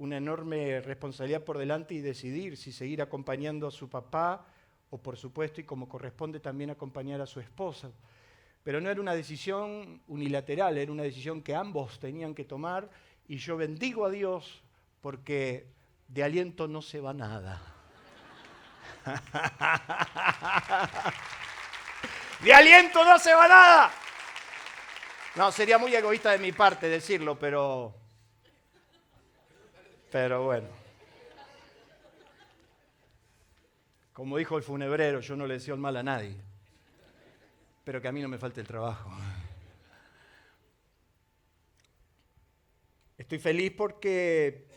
una enorme responsabilidad por delante y decidir si seguir acompañando a su papá o, por supuesto, y como corresponde, también acompañar a su esposa. Pero no era una decisión unilateral, era una decisión que ambos tenían que tomar, y yo bendigo a Dios porque de aliento no se va nada. ¡De aliento no se va nada! No, sería muy egoísta de mi parte decirlo, pero bueno. Como dijo el funebrero, yo no le deseo el mal a nadie, pero que a mí no me falte el trabajo. Estoy feliz porque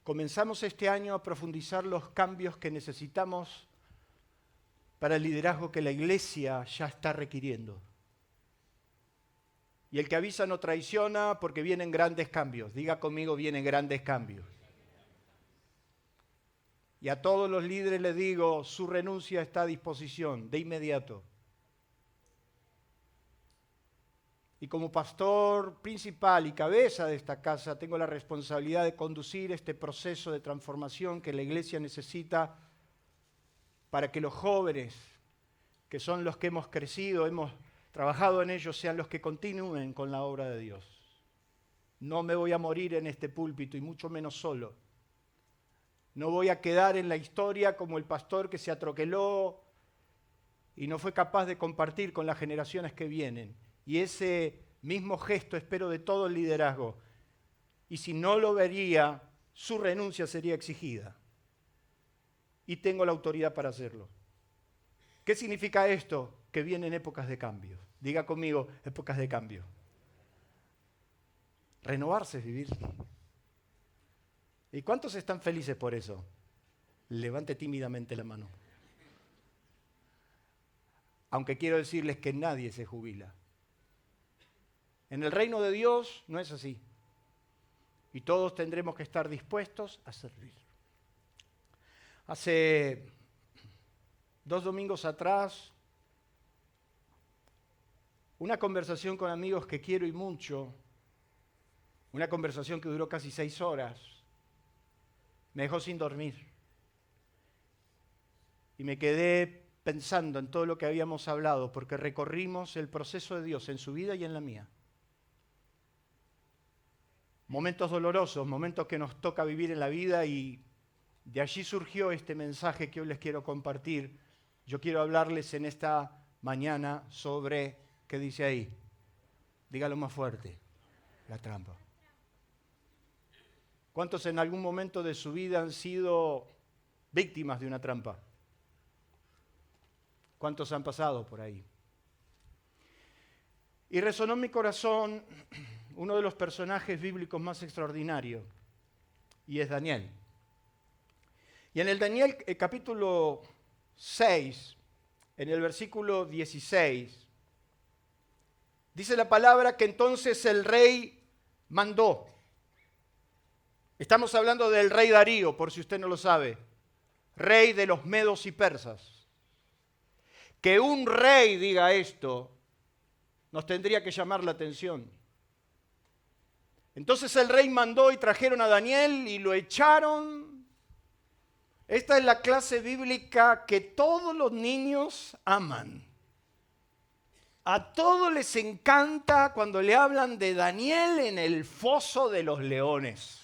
comenzamos este año a profundizar los cambios que necesitamos para el liderazgo que la iglesia ya está requiriendo. Y el que avisa no traiciona, porque vienen grandes cambios. Diga conmigo, vienen grandes cambios. Y a todos los líderes les digo, su renuncia está a disposición, de inmediato. Y como pastor principal y cabeza de esta casa, tengo la responsabilidad de conducir este proceso de transformación que la iglesia necesita para que los jóvenes, que son los que hemos crecido, hemos trabajado en ellos, sean los que continúen con la obra de Dios. No me voy a morir en este púlpito y mucho menos solo. No voy a quedar en la historia como el pastor que se atroqueló y no fue capaz de compartir con las generaciones que vienen. Y ese mismo gesto espero de todo el liderazgo. Y si no lo vería, su renuncia sería exigida. Y tengo la autoridad para hacerlo. ¿Qué significa esto? Que vienen épocas de cambio. Diga conmigo, épocas de cambio. Renovarse es vivir. ¿Y cuántos están felices por eso? Levante tímidamente la mano. Aunque quiero decirles que nadie se jubila. En el reino de Dios no es así. Y todos tendremos que estar dispuestos a servir. Hace 2 domingos atrás, una conversación con amigos que quiero y mucho, una conversación que duró casi 6 horas, me dejó sin dormir. Y me quedé pensando en todo lo que habíamos hablado, porque recorrimos el proceso de Dios en su vida y en la mía. Momentos dolorosos, momentos que nos toca vivir en la vida, y de allí surgió este mensaje que hoy les quiero compartir. Yo quiero hablarles en esta mañana sobre, ¿qué dice ahí? Dígalo más fuerte, la trampa. ¿Cuántos en algún momento de su vida han sido víctimas de una trampa? ¿Cuántos han pasado por ahí? Y resonó en mi corazón uno de los personajes bíblicos más extraordinarios, y es Daniel. Y en el Daniel capítulo 6, en el versículo 16, dice la palabra que entonces el rey mandó. Estamos hablando del rey Darío, por si usted no lo sabe, rey de los medos y persas. Que un rey diga esto nos tendría que llamar la atención. Entonces el rey mandó y trajeron a Daniel y lo echaron. Esta es la clase bíblica que todos los niños aman. A todos les encanta cuando le hablan de Daniel en el foso de los leones.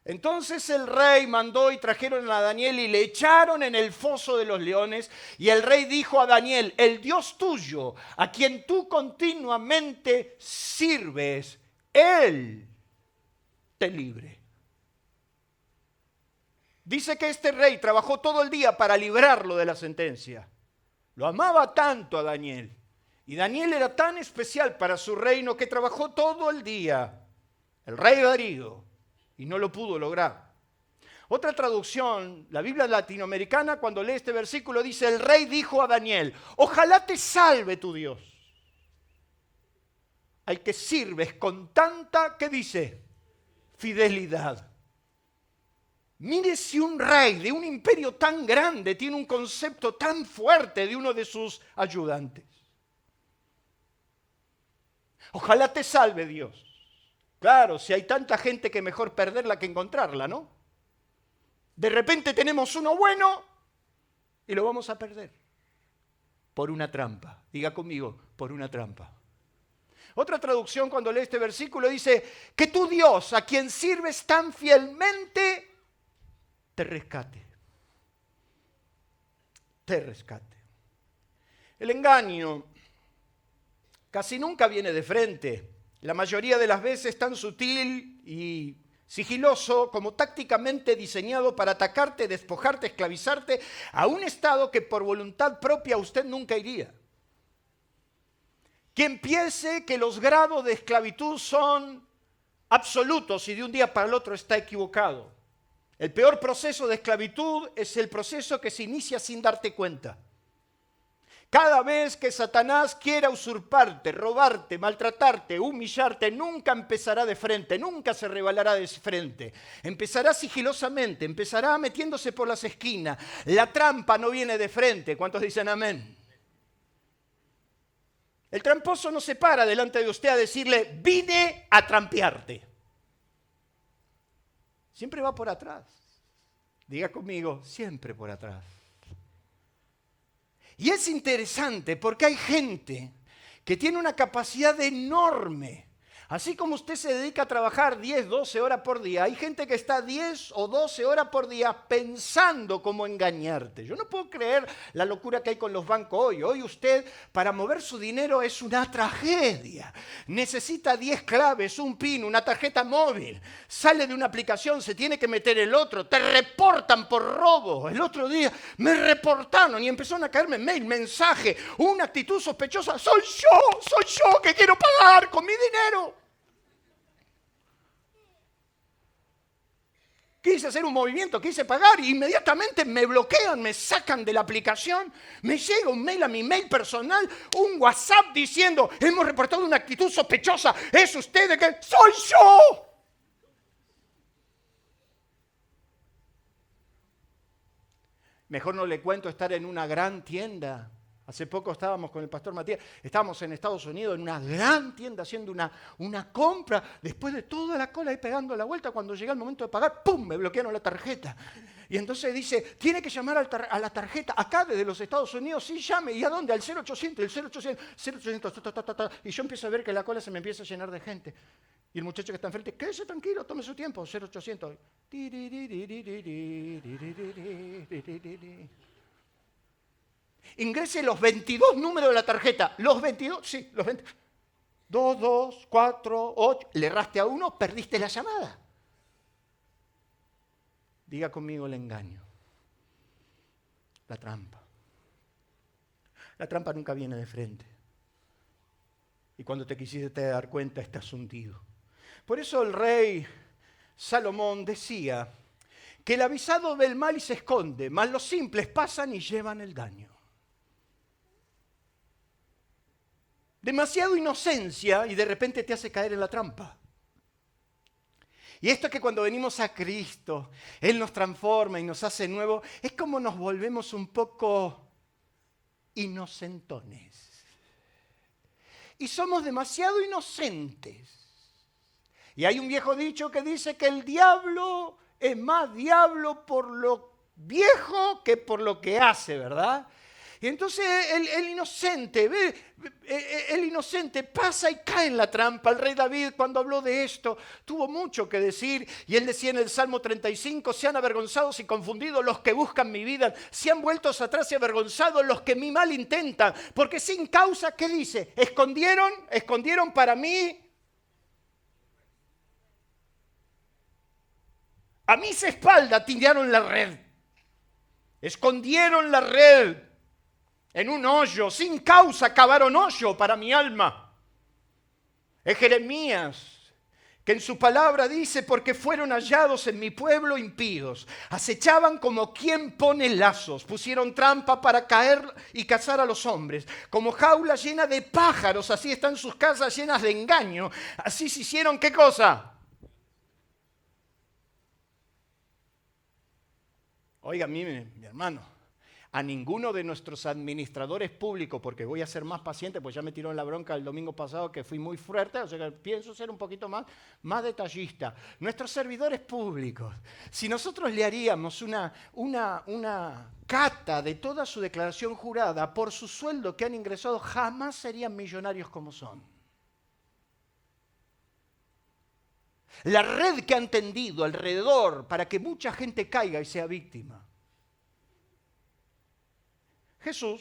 Entonces el rey mandó y trajeron a Daniel y le echaron en el foso de los leones. Y el rey dijo a Daniel, el Dios tuyo, a quien tú continuamente sirves, Él te libre. Dice que este rey trabajó todo el día para librarlo de la sentencia. Lo amaba tanto a Daniel. Y Daniel era tan especial para su reino que trabajó todo el día. El rey Darío. Y no lo pudo lograr. Otra traducción, la Biblia latinoamericana, cuando lee este versículo, dice, el rey dijo a Daniel, ojalá te salve tu Dios, al que sirves con tanta, ¿qué dice? Fidelidad. Mire si un rey de un imperio tan grande tiene un concepto tan fuerte de uno de sus ayudantes. Ojalá te salve Dios. Claro, si hay tanta gente que mejor perderla que encontrarla, ¿no? De repente tenemos uno bueno y lo vamos a perder por una trampa. Diga conmigo, por una trampa. Otra traducción cuando lee este versículo dice que tu Dios, a quien sirves tan fielmente, te rescate. Te rescate. El engaño casi nunca viene de frente. La mayoría de las veces tan sutil y sigiloso como tácticamente diseñado para atacarte, despojarte, esclavizarte a un estado que por voluntad propia usted nunca iría. Quien piense que los grados de esclavitud son absolutos y de un día para el otro está equivocado. El peor proceso de esclavitud es el proceso que se inicia sin darte cuenta. Cada vez que Satanás quiera usurparte, robarte, maltratarte, humillarte, nunca empezará de frente, nunca se revelará de frente. Empezará sigilosamente, empezará metiéndose por las esquinas. La trampa no viene de frente. ¿Cuántos dicen amén? El tramposo no se para delante de usted a decirle, vine a trampearte. Siempre va por atrás. Diga conmigo, siempre por atrás. Y es interesante porque hay gente que tiene una capacidad enorme. Así como usted se dedica a trabajar 10, 12 horas por día, hay gente que está 10 o 12 horas por día pensando cómo engañarte. Yo no puedo creer la locura que hay con los bancos hoy. Hoy usted, para mover su dinero, es una tragedia. Necesita 10 claves, un PIN, una tarjeta móvil. Sale de una aplicación, se tiene que meter el otro. Te reportan por robo. El otro día me reportaron y empezaron a caerme mail, mensaje, una actitud sospechosa. Soy yo que quiero pagar con mi dinero. Quise hacer un movimiento, quise pagar y inmediatamente me bloquean, me sacan de la aplicación. Me llega un mail a mi mail personal, un WhatsApp diciendo, hemos reportado una actitud sospechosa. ¿Es usted de qué? ¡Soy yo! Mejor no le cuento estar en una gran tienda. Hace poco estábamos con el pastor Matías, estábamos en Estados Unidos en una gran tienda haciendo una compra. Después de toda la cola y pegando la vuelta, cuando llega el momento de pagar, ¡pum!, me bloquearon la tarjeta. Y entonces dice, tiene que llamar a la tarjeta, acá desde los Estados Unidos, sí, llame. ¿Y a dónde? Al 0800, el 0800, y yo empiezo a ver que la cola se me empieza a llenar de gente. Y el muchacho que está enfrente, quédese tranquilo, tome su tiempo, 0800. Ingrese los 22 números de la tarjeta. Los 22, sí, los 22. 2, 2, 4, 8. Le erraste a uno, perdiste la llamada. Diga conmigo el engaño. La trampa. La trampa nunca viene de frente. Y cuando te quisiste dar cuenta, estás hundido. Por eso el rey Salomón decía que el avisado ve el mal y se esconde, mas los simples pasan y llevan el daño. Demasiado inocencia y de repente te hace caer en la trampa. Y esto es que cuando venimos a Cristo, Él nos transforma y nos hace nuevo, es como nos volvemos un poco inocentones. Y somos demasiado inocentes. Y hay un viejo dicho que dice que el diablo es más diablo por lo viejo que por lo que hace, ¿verdad? Y entonces el inocente pasa y cae en la trampa. El rey David, cuando habló de esto, tuvo mucho que decir. Y él decía en el Salmo 35, sean avergonzados y confundidos los que buscan mi vida, sean vueltos atrás y avergonzados los que mi mal intentan. Porque sin causa, ¿qué dice? Escondieron para mí. A mis espaldas tiraron la red. Escondieron la red. En un hoyo, sin causa, cavaron hoyo para mi alma. Es Jeremías, que en su palabra dice, porque fueron hallados en mi pueblo impíos. Acechaban como quien pone lazos, pusieron trampa para caer y cazar a los hombres. Como jaula llena de pájaros, así están sus casas llenas de engaño. Así se hicieron, ¿qué cosa? Oiga, mi hermano. a ninguno de nuestros administradores públicos, porque voy a ser más paciente, pues ya me tiró en la bronca el domingo pasado que fui muy fuerte, o sea que pienso ser un poquito más detallista. Nuestros servidores públicos, si nosotros le haríamos una cata de toda su declaración jurada por su sueldo que han ingresado, jamás serían millonarios como son. La red que han tendido alrededor para que mucha gente caiga y sea víctima. Jesús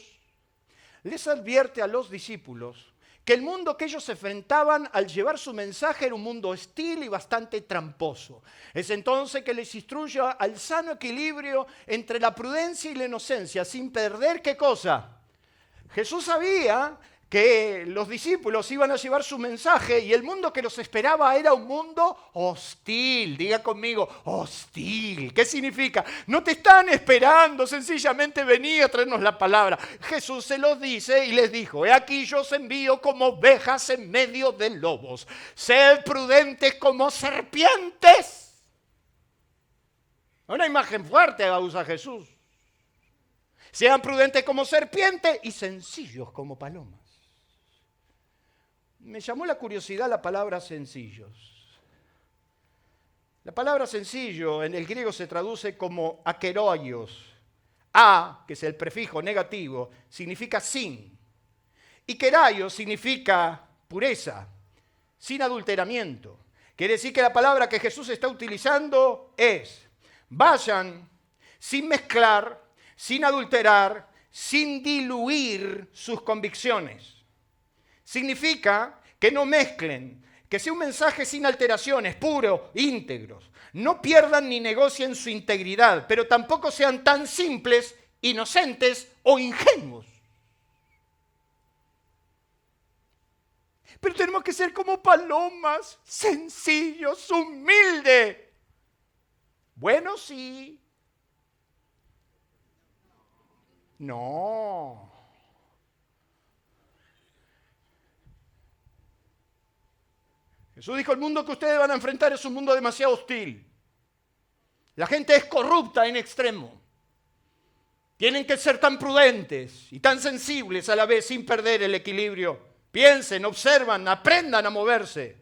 les advierte a los discípulos que el mundo que ellos se enfrentaban al llevar su mensaje era un mundo hostil y bastante tramposo. Es entonces que les instruye al sano equilibrio entre la prudencia y la inocencia, sin perder ¿qué cosa? Jesús sabía que los discípulos iban a llevar su mensaje y el mundo que los esperaba era un mundo hostil. Diga conmigo, hostil. ¿Qué significa? No te están esperando, sencillamente vení a traernos la palabra. Jesús se los dice y les dijo, he aquí yo os envío como ovejas en medio de lobos. Sed prudentes como serpientes. Una imagen fuerte usa Jesús. Sean prudentes como serpientes y sencillos como palomas. Me llamó la curiosidad la palabra sencillos. La palabra sencillo en el griego se traduce como akeroios. A, que es el prefijo negativo, significa sin. Y keraios significa pureza, sin adulteramiento. Quiere decir que la palabra que Jesús está utilizando es, vayan sin mezclar, sin adulterar, sin diluir sus convicciones. Significa que no mezclen, que sea un mensaje sin alteraciones, puro, íntegros. No pierdan ni negocien su integridad, pero tampoco sean tan simples, inocentes o ingenuos. Pero tenemos que ser como palomas, sencillos, humildes. Bueno, sí. No. Jesús dijo, el mundo que ustedes van a enfrentar es un mundo demasiado hostil. La gente es corrupta en extremo. Tienen que ser tan prudentes y tan sensibles a la vez sin perder el equilibrio. Piensen, observan, aprendan a moverse.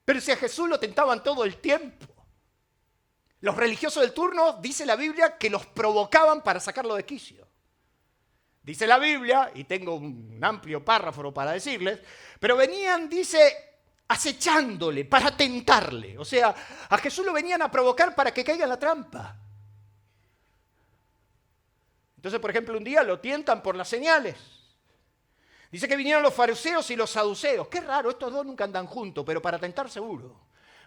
Pero si a Jesús lo tentaban todo el tiempo. Los religiosos del turno, dice la Biblia, que los provocaban para sacarlo de quicio. Dice la Biblia, y tengo un amplio párrafo para decirles, pero venían, dice, acechándole para tentarle. O sea, a Jesús lo venían a provocar para que caiga en la trampa. Entonces, por ejemplo, un día lo tientan por las señales. Dice que vinieron los fariseos y los saduceos. Qué raro, estos dos nunca andan juntos, pero para tentar seguro.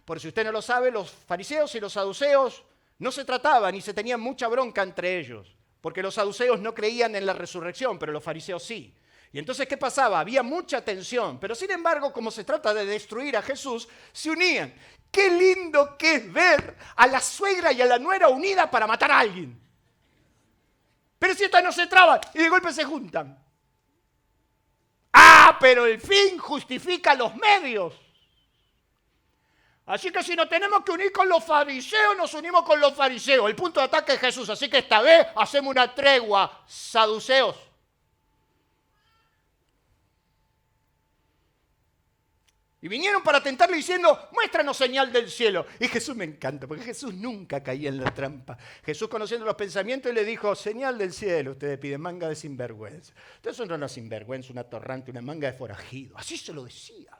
Por si usted no lo sabe, los fariseos y los saduceos no se trataban y se tenían mucha bronca entre ellos. Porque los saduceos no creían en la resurrección, pero los fariseos sí. Y entonces, ¿qué pasaba? Había mucha tensión, pero sin embargo, como se trata de destruir a Jesús, se unían. ¡Qué lindo que es ver a la suegra y a la nuera unidas para matar a alguien! Pero si estas no se traban y de golpe se juntan. ¡Ah, pero el fin justifica los medios! Así que si nos tenemos que unir con los fariseos, nos unimos con los fariseos. El punto de ataque es Jesús. Así que esta vez hacemos una tregua, saduceos. Y vinieron para tentarlo diciendo, muéstranos señal del cielo. Y Jesús me encanta, porque Jesús nunca caía en la trampa. Jesús, conociendo los pensamientos, le dijo, señal del cielo, ustedes piden manga de sinvergüenza. Ustedes son una sinvergüenza, una atorrante, una manga de forajido. Así se lo decía.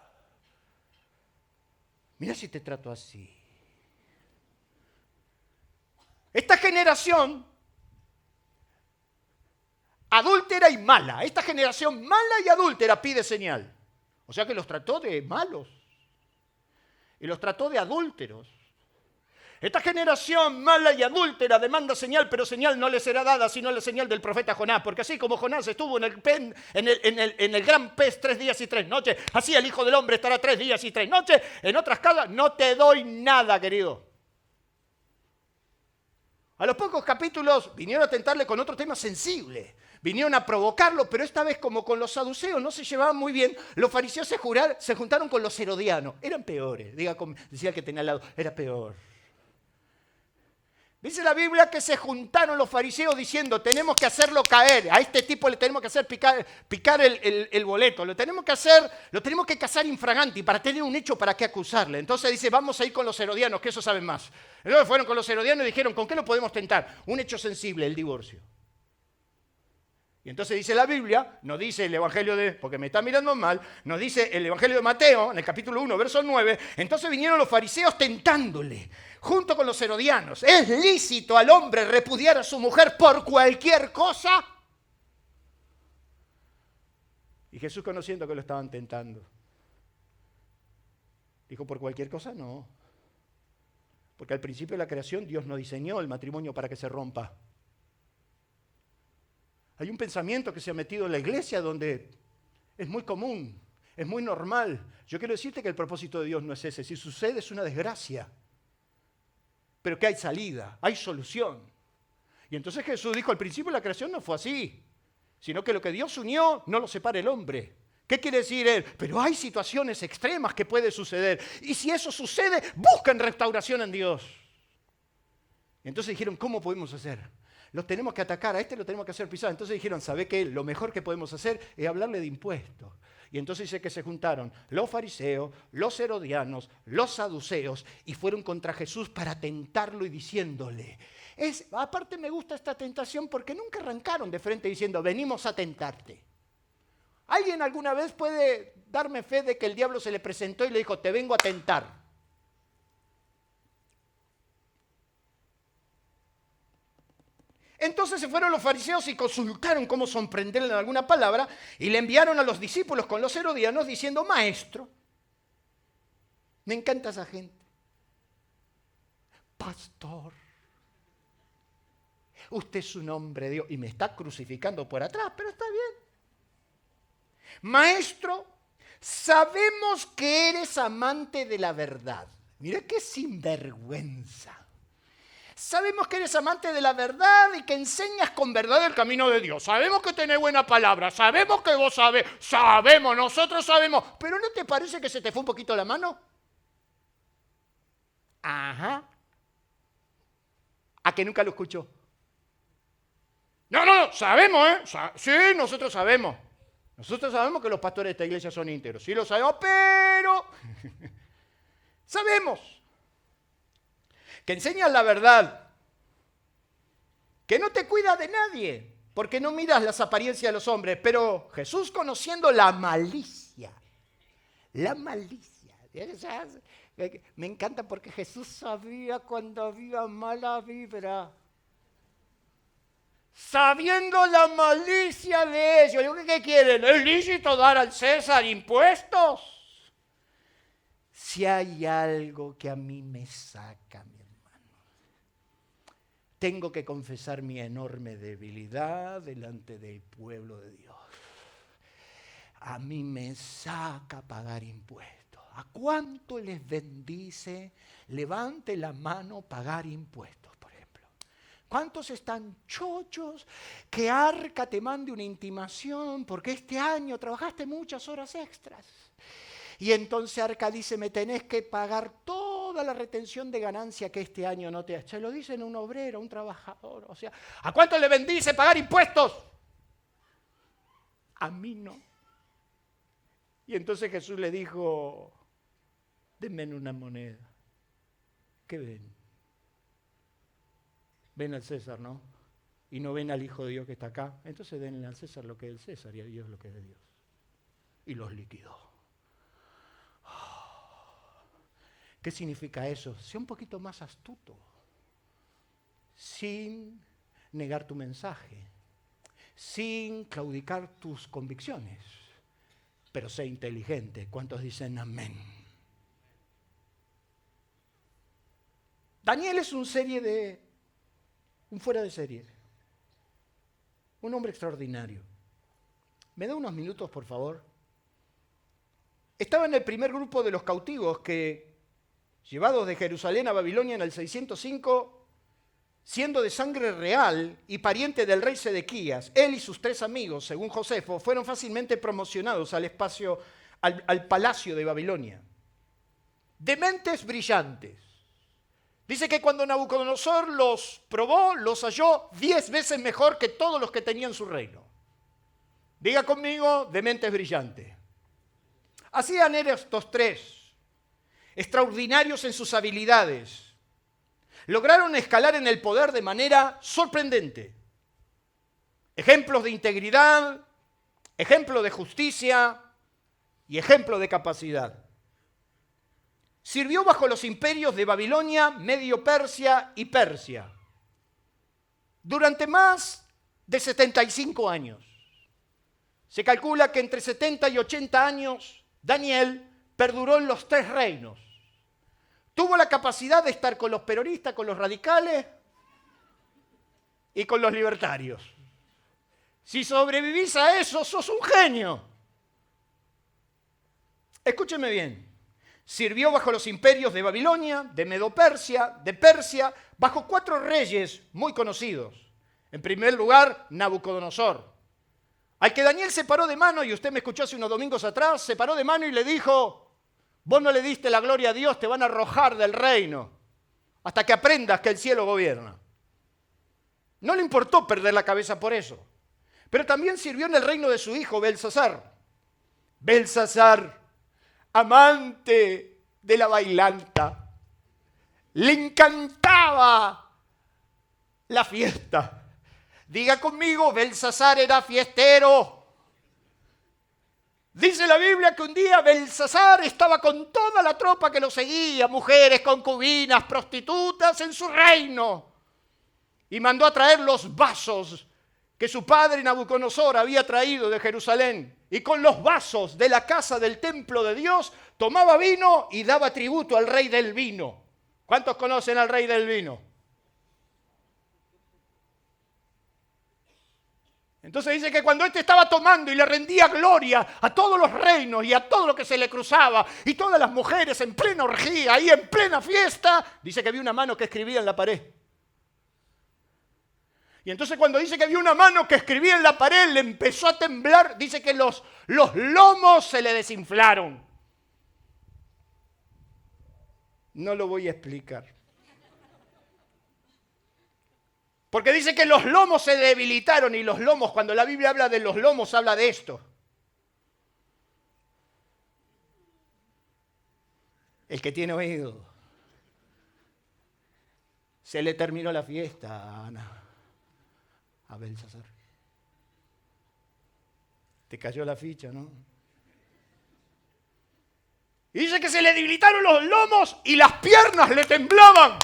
Mira si te trato así. Esta generación adúltera y mala, esta generación mala y adúltera pide señal. O sea que los trató de malos y los trató de adúlteros. Esta generación mala y adúltera demanda señal, pero señal no le será dada sino la señal del profeta Jonás. Porque así como Jonás estuvo en el gran pez 3 días y 3 noches, así el Hijo del Hombre estará 3 días y 3 noches. En otras casas no te doy nada, querido. A los pocos capítulos vinieron a tentarle con otro tema sensible. Vinieron a provocarlo, pero esta vez como con los saduceos no se llevaban muy bien, los fariseos se juntaron con los herodianos. Eran peores, decía el que tenía al lado, era peor. Dice la Biblia que se juntaron los fariseos diciendo, tenemos que hacerlo caer, a este tipo le tenemos que hacer picar el boleto, lo tenemos que casar infraganti para tener un hecho para qué acusarle. Entonces dice, vamos a ir con los herodianos, que eso saben más. Entonces fueron con los herodianos y dijeron, ¿con qué lo podemos tentar? Un hecho sensible, el divorcio. Y entonces dice la Biblia, nos dice el Evangelio porque me está mirando mal, nos dice el Evangelio de Mateo, en el capítulo 1, verso 9, entonces vinieron los fariseos tentándole, junto con los herodianos. ¿Es lícito al hombre repudiar a su mujer por cualquier cosa? Y Jesús, conociendo que lo estaban tentando, dijo, por cualquier cosa no. Porque al principio de la creación Dios no diseñó el matrimonio para que se rompa. Hay un pensamiento que se ha metido en la iglesia donde es muy común, es muy normal. Yo quiero decirte que el propósito de Dios no es ese. Si sucede es una desgracia. Pero que hay salida, hay solución. Y entonces Jesús dijo, al principio de la creación no fue así, sino que lo que Dios unió no lo separa el hombre. ¿Qué quiere decir él? Pero hay situaciones extremas que puede suceder. Y si eso sucede, buscan restauración en Dios. Y entonces dijeron, ¿cómo podemos hacer? Los tenemos que atacar, a este lo tenemos que hacer pisar. Entonces dijeron, ¿sabe qué? Lo mejor que podemos hacer es hablarle de impuestos. Y entonces dice que se juntaron los fariseos, los herodianos, los saduceos y fueron contra Jesús para tentarlo y diciéndole. Aparte me gusta esta tentación porque nunca arrancaron de frente diciendo, venimos a tentarte. ¿Alguien alguna vez puede darme fe de que el diablo se le presentó y le dijo, te vengo a tentar? Entonces se fueron los fariseos y consultaron cómo sorprenderle en alguna palabra y le enviaron a los discípulos con los herodianos diciendo, maestro, me encanta esa gente, pastor, usted es un hombre de Dios y me está crucificando por atrás, pero está bien. Maestro, sabemos que eres amante de la verdad. Mira qué sinvergüenza. Sabemos que eres amante de la verdad y que enseñas con verdad el camino de Dios. Sabemos que tenés buena palabra, sabemos que vos sabemos, nosotros sabemos. ¿Pero no te parece que se te fue un poquito la mano? Ajá. ¿A que nunca lo escuchó? No, sabemos, ¿eh? Sí, nosotros sabemos. Nosotros sabemos que los pastores de esta iglesia son íntegros. Sí lo sabemos, pero sabemos que enseñas la verdad, que no te cuidas de nadie, porque no miras las apariencias de los hombres, pero Jesús conociendo la malicia, me encanta porque Jesús sabía cuando había mala vibra, sabiendo la malicia de ellos. ¿Qué quieren? ¿Es lícito dar al César impuestos? Si hay algo que a mí me saca, mi hermano, tengo que confesar mi enorme debilidad delante del pueblo de Dios. A mí me saca pagar impuestos. ¿A cuánto les bendice? Levante la mano pagar impuestos, por ejemplo. ¿Cuántos están chochos que Arca te mande una intimación porque este año trabajaste muchas horas extras? Y entonces Arca dice, me tenés que pagar toda la retención de ganancia que este año no te ha hecho. Se lo dicen a un obrero, a un trabajador. O sea, ¿a cuánto le bendice pagar impuestos? A mí no. Y entonces Jesús le dijo, denme una moneda. ¿Qué ven? Ven al César, ¿no? Y no ven al Hijo de Dios que está acá. Entonces denle al César lo que es del César y a Dios lo que es de Dios. Y los liquidó. ¿Qué significa eso? Sea un poquito más astuto, sin negar tu mensaje, sin claudicar tus convicciones, pero sé inteligente. ¿Cuántos dicen amén? Daniel es un fuera de serie, un hombre extraordinario. ¿Me da unos minutos, por favor? Estaba en el primer grupo de los cautivos que, llevados de Jerusalén a Babilonia en el 605, siendo de sangre real y pariente del rey Sedequías, él y sus 3 amigos, según Josefo, fueron fácilmente promocionados al palacio de Babilonia. De mentes brillantes, Dice que cuando Nabucodonosor los probó, los halló 10 veces mejor que todos los que tenían su reino. Diga conmigo, de mentes brillantes. Hacían estos tres, extraordinarios en sus habilidades. Lograron escalar en el poder de manera sorprendente. Ejemplos de integridad, ejemplo de justicia y ejemplo de capacidad. Sirvió bajo los imperios de Babilonia, Medio Persia y Persia durante más de 75 años. Se calcula que entre 70 y 80 años Daniel perduró en los tres reinos. Tuvo la capacidad de estar con los peronistas, con los radicales y con los libertarios. Si sobrevivís a eso, sos un genio. Escúcheme bien. Sirvió bajo los imperios de Babilonia, de Medo-Persia, de Persia, bajo 4 reyes muy conocidos. En primer lugar, Nabucodonosor, al que Daniel se paró de mano, y usted me escuchó hace unos domingos atrás, se paró de mano y le dijo: vos no le diste la gloria a Dios, te van a arrojar del reino, hasta que aprendas que el cielo gobierna. No le importó perder la cabeza por eso. Pero también sirvió en el reino de su hijo, Belsasar. Belsasar, amante de la bailanta, le encantaba la fiesta. Diga conmigo, Belsasar era fiestero. Dice la Biblia que un día Belsasar estaba con toda la tropa que lo seguía, mujeres, concubinas, prostitutas, en su reino. Y mandó a traer los vasos que su padre Nabucodonosor había traído de Jerusalén. Y con los vasos de la casa del templo de Dios tomaba vino y daba tributo al rey del vino. ¿Cuántos conocen al rey del vino? Entonces dice que cuando éste estaba tomando y le rendía gloria a todos los reinos y a todo lo que se le cruzaba, y todas las mujeres en plena orgía y en plena fiesta, dice que vio una mano que escribía en la pared. Y entonces cuando dice que vio una mano que escribía en la pared, le empezó a temblar, dice que los lomos se le desinflaron. No lo voy a explicar. Porque dice que los lomos se debilitaron, y los lomos, cuando la Biblia habla de los lomos, habla de esto. El que tiene oído. Se le terminó la fiesta, Ana. A Belsasar. Te cayó la ficha, ¿no? Y dice que se le debilitaron los lomos y las piernas le temblaban.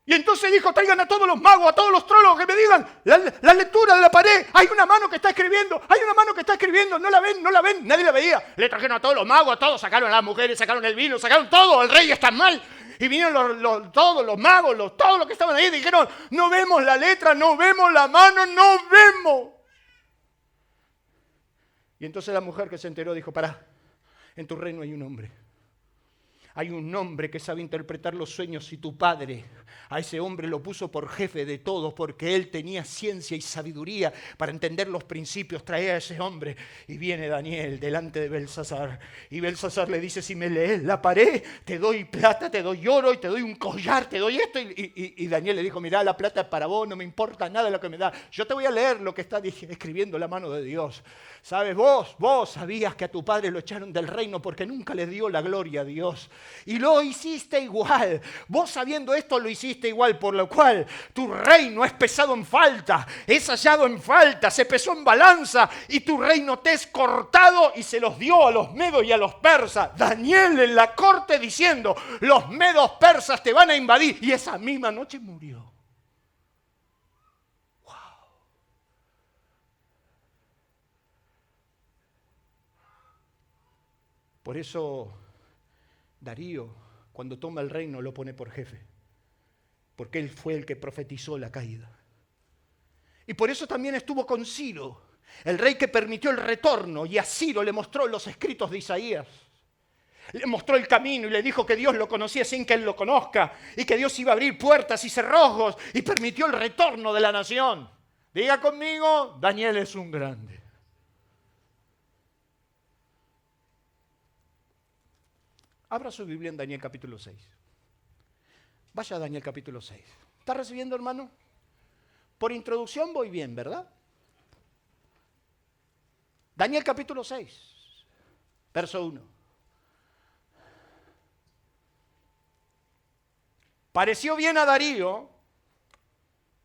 Y entonces dijo: traigan a todos los magos, a todos los trólogos, que me digan la lectura de la pared. Hay una mano que está escribiendo, hay una mano que está escribiendo. No la ven, no la ven, nadie la veía. Le trajeron a todos los magos, a todos, sacaron a las mujeres, sacaron el vino, sacaron todo. El rey está mal. Y vinieron todos los magos, todos los que estaban ahí, y dijeron: no vemos la letra, no vemos la mano, no vemos. Y entonces la mujer que se enteró dijo: pará, en tu reino hay un hombre. Hay un hombre que sabe interpretar los sueños, y tu padre a ese hombre lo puso por jefe de todos, porque él tenía ciencia y sabiduría para entender los principios. Trae a ese hombre. Y viene Daniel delante de Belsasar, y Belsasar le dice: si me lees la pared, te doy plata, te doy oro y te doy un collar, te doy esto. Y Daniel le dijo: mirá, la plata es para vos, no me importa nada de lo que me da. Yo te voy a leer lo que está escribiendo la mano de Dios. ¿Sabes? Vos sabías que a tu padre lo echaron del reino porque nunca le dio la gloria a Dios. Y lo hiciste igual. Vos sabiendo esto lo hiciste igual, por lo cual tu reino es pesado en falta, es hallado en falta, se pesó en balanza, y tu reino te es cortado y se los dio a los medos y a los persas. Daniel en la corte diciendo: los medos persas te van a invadir. Y esa misma noche murió. Wow. Por eso Darío, cuando toma el reino, lo pone por jefe, porque él fue el que profetizó la caída. Y por eso también estuvo con Ciro, el rey que permitió el retorno, y a Ciro le mostró los escritos de Isaías. Le mostró el camino y le dijo que Dios lo conocía sin que él lo conozca, y que Dios iba a abrir puertas y cerrojos, y permitió el retorno de la nación. Diga conmigo, Daniel es un grande. Abra su Biblia en Daniel capítulo 6. Vaya a Daniel capítulo 6. ¿Está recibiendo, hermano? Por introducción voy bien, ¿verdad? Daniel capítulo 6, verso 1. Pareció bien a Darío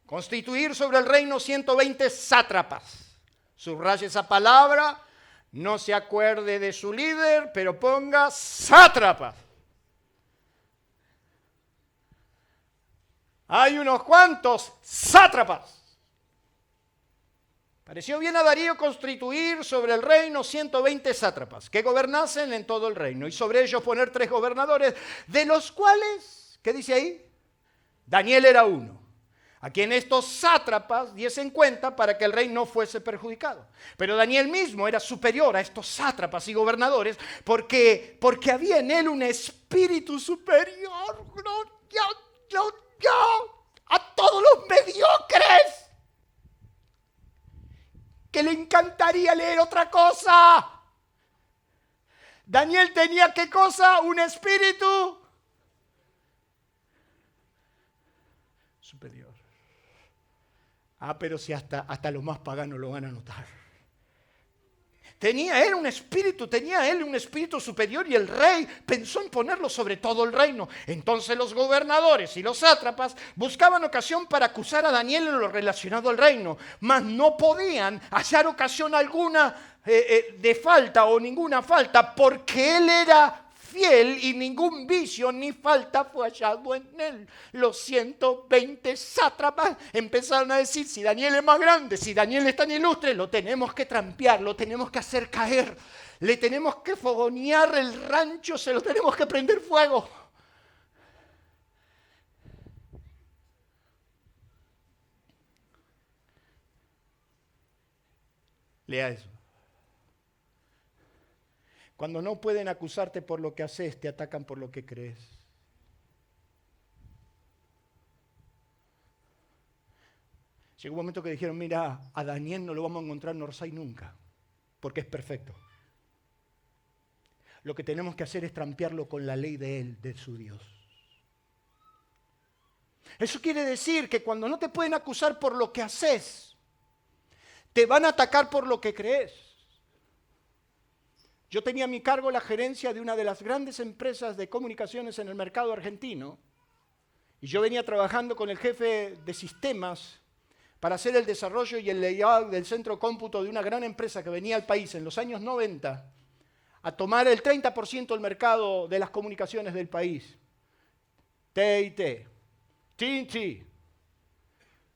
constituir sobre el reino 120 sátrapas. Subraye esa palabra, no se acuerde de su líder, pero ponga sátrapas. Hay unos cuantos sátrapas. Pareció bien a Darío constituir sobre el reino 120 sátrapas, que gobernasen en todo el reino, y sobre ellos poner 3 gobernadores, de los cuales, ¿qué dice ahí? Daniel era uno, a quien estos sátrapas diesen cuenta para que el rey no fuese perjudicado. Pero Daniel mismo era superior a estos sátrapas y gobernadores, porque había en él un espíritu superior, gloria a todos los mediocres, que le encantaría leer otra cosa. Daniel tenía, ¿qué cosa? Un espíritu superior. Pero si hasta los más paganos lo van a notar. Tenía él un espíritu superior, y el rey pensó en ponerlo sobre todo el reino. Entonces los gobernadores y los sátrapas buscaban ocasión para acusar a Daniel en lo relacionado al reino, mas no podían hallar ocasión alguna de falta o ninguna falta, porque él era fiel y ningún vicio ni falta fue hallado en él. Los 120 sátrapas empezaron a decir: si Daniel es más grande, si Daniel es tan ilustre, lo tenemos que trampear, lo tenemos que hacer caer, le tenemos que fogonear el rancho, se lo tenemos que prender fuego. Lea eso. Cuando no pueden acusarte por lo que haces, te atacan por lo que crees. Llegó un momento que dijeron: mira, a Daniel no lo vamos a encontrar en Orsay nunca, porque es perfecto. Lo que tenemos que hacer es trampearlo con la ley de él, de su Dios. Eso quiere decir que cuando no te pueden acusar por lo que haces, te van a atacar por lo que crees. Yo tenía a mi cargo la gerencia de una de las grandes empresas de comunicaciones en el mercado argentino, y yo venía trabajando con el jefe de sistemas para hacer el desarrollo y el layout del centro cómputo de una gran empresa que venía al país en los años 90 a tomar el 30% del mercado de las comunicaciones del país. TIT, TNT.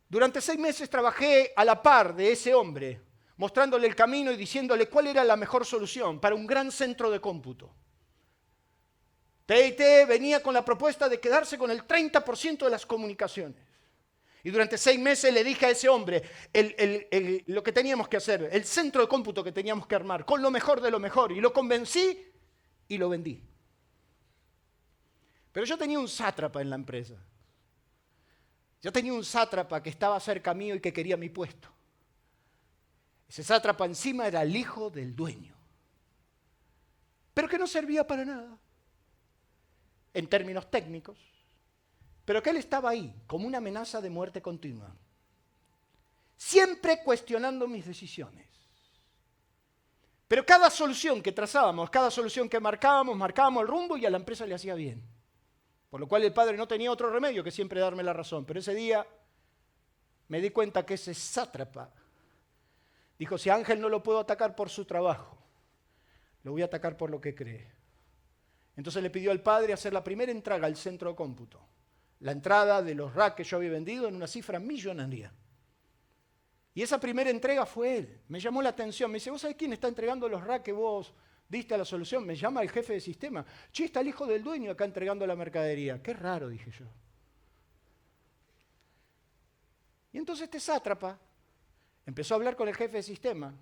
Durante 6 meses trabajé a la par de ese hombre, mostrándole el camino y diciéndole cuál era la mejor solución para un gran centro de cómputo. TIT venía con la propuesta de quedarse con el 30% de las comunicaciones. Y durante 6 meses le dije a ese hombre lo que teníamos que hacer, el centro de cómputo que teníamos que armar, con lo mejor de lo mejor. Y lo convencí y lo vendí. Pero yo tenía un sátrapa en la empresa. Yo tenía un sátrapa que estaba cerca mío y que quería mi puesto. Ese sátrapa encima era el hijo del dueño, pero que no servía para nada en términos técnicos, pero que él estaba ahí como una amenaza de muerte continua, siempre cuestionando mis decisiones. Pero cada solución que trazábamos, cada solución que marcábamos el rumbo y a la empresa le hacía bien. Por lo cual el padre no tenía otro remedio que siempre darme la razón. Pero ese día me di cuenta que ese sátrapa dijo: si a Ángel no lo puedo atacar por su trabajo, lo voy a atacar por lo que cree. Entonces le pidió al padre hacer la primera entrega al centro de cómputo. La entrada de los racks que yo había vendido en una cifra millonaria. Y esa primera entrega fue él. Me llamó la atención. Me dice: ¿vos sabés quién está entregando los racks que vos diste a la solución? Me llama el jefe de sistema. Che, está el hijo del dueño acá entregando la mercadería. Qué raro, dije yo. Y entonces este sátrapa empezó a hablar con el jefe de sistema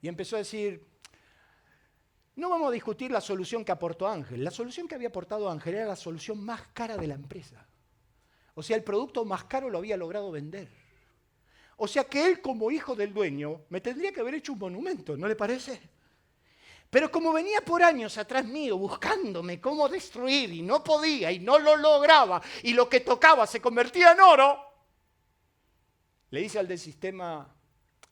y empezó a decir: no vamos a discutir la solución que aportó Ángel. La solución que había aportado Ángel era la solución más cara de la empresa. O sea, el producto más caro lo había logrado vender. O sea que él, como hijo del dueño, me tendría que haber hecho un monumento, ¿no le parece? Pero como venía por años atrás mío buscándome cómo destruir y no podía y no lo lograba y lo que tocaba se convertía en oro, le dice al del sistema,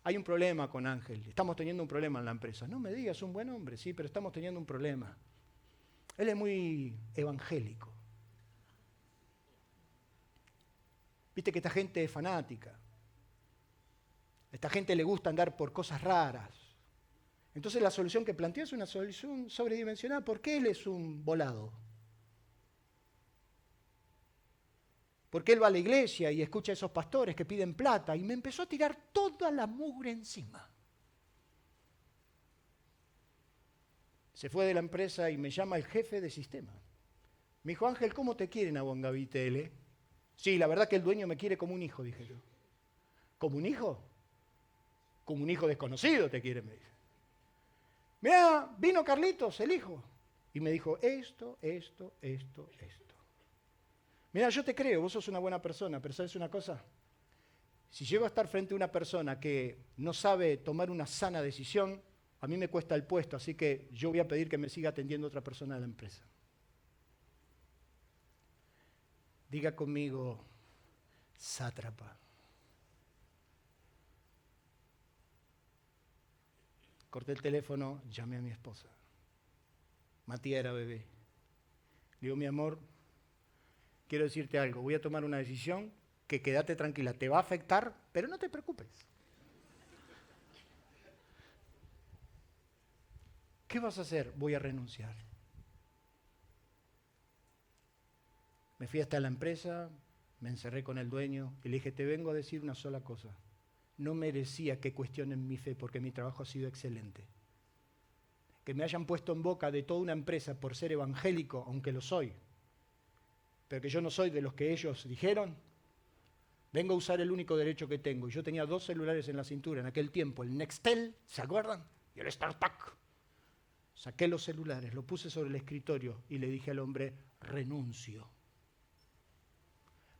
hay un problema con Ángel, estamos teniendo un problema en la empresa. No me digas, un buen hombre, sí, pero estamos teniendo un problema. Él es muy evangélico. Viste que esta gente es fanática. A esta gente le gusta andar por cosas raras. Entonces la solución que planteó es una solución sobredimensionada porque él es un volado. Porque él va a la iglesia y escucha a esos pastores que piden plata y me empezó a tirar toda la mugre encima. Se fue de la empresa y me llama el jefe de sistema. Me dijo, Ángel, ¿cómo te quieren a Bongavitel? Sí, la verdad que el dueño me quiere como un hijo, dije yo. ¿Como un hijo? Como un hijo desconocido te quiere, me dice. Mira, vino Carlitos, el hijo, y me dijo esto. Mira, yo te creo, vos sos una buena persona, pero ¿sabes una cosa? Si llego a estar frente a una persona que no sabe tomar una sana decisión, a mí me cuesta el puesto, así que yo voy a pedir que me siga atendiendo otra persona de la empresa. Diga conmigo, sátrapa. Corté el teléfono, llamé a mi esposa. Matías era bebé. Le digo, mi amor, quiero decirte algo, voy a tomar una decisión que quédate tranquila, te va a afectar, pero no te preocupes. ¿Qué vas a hacer? Voy a renunciar. Me fui hasta la empresa, me encerré con el dueño y le dije, te vengo a decir una sola cosa. No merecía que cuestionen mi fe porque mi trabajo ha sido excelente. Que me hayan puesto en boca de toda una empresa por ser evangélico, aunque lo soy, pero que yo no soy de los que ellos dijeron, vengo a usar el único derecho que tengo. Yo tenía 2 celulares en la cintura en aquel tiempo, el Nextel, ¿se acuerdan? Y el StarTAC. Saqué los celulares, lo puse sobre el escritorio y le dije al hombre, renuncio.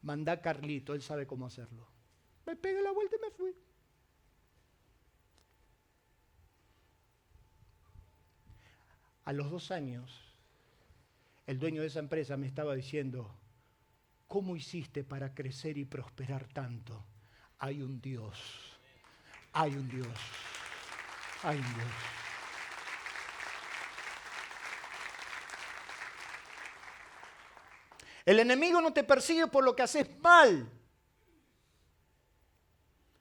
Mandá a Carlito, él sabe cómo hacerlo. Me pegué la vuelta y me fui. A los 2 años, el dueño de esa empresa me estaba diciendo, ¿cómo hiciste para crecer y prosperar tanto? Hay un Dios, hay un Dios, hay un Dios. El enemigo no te persigue por lo que haces mal,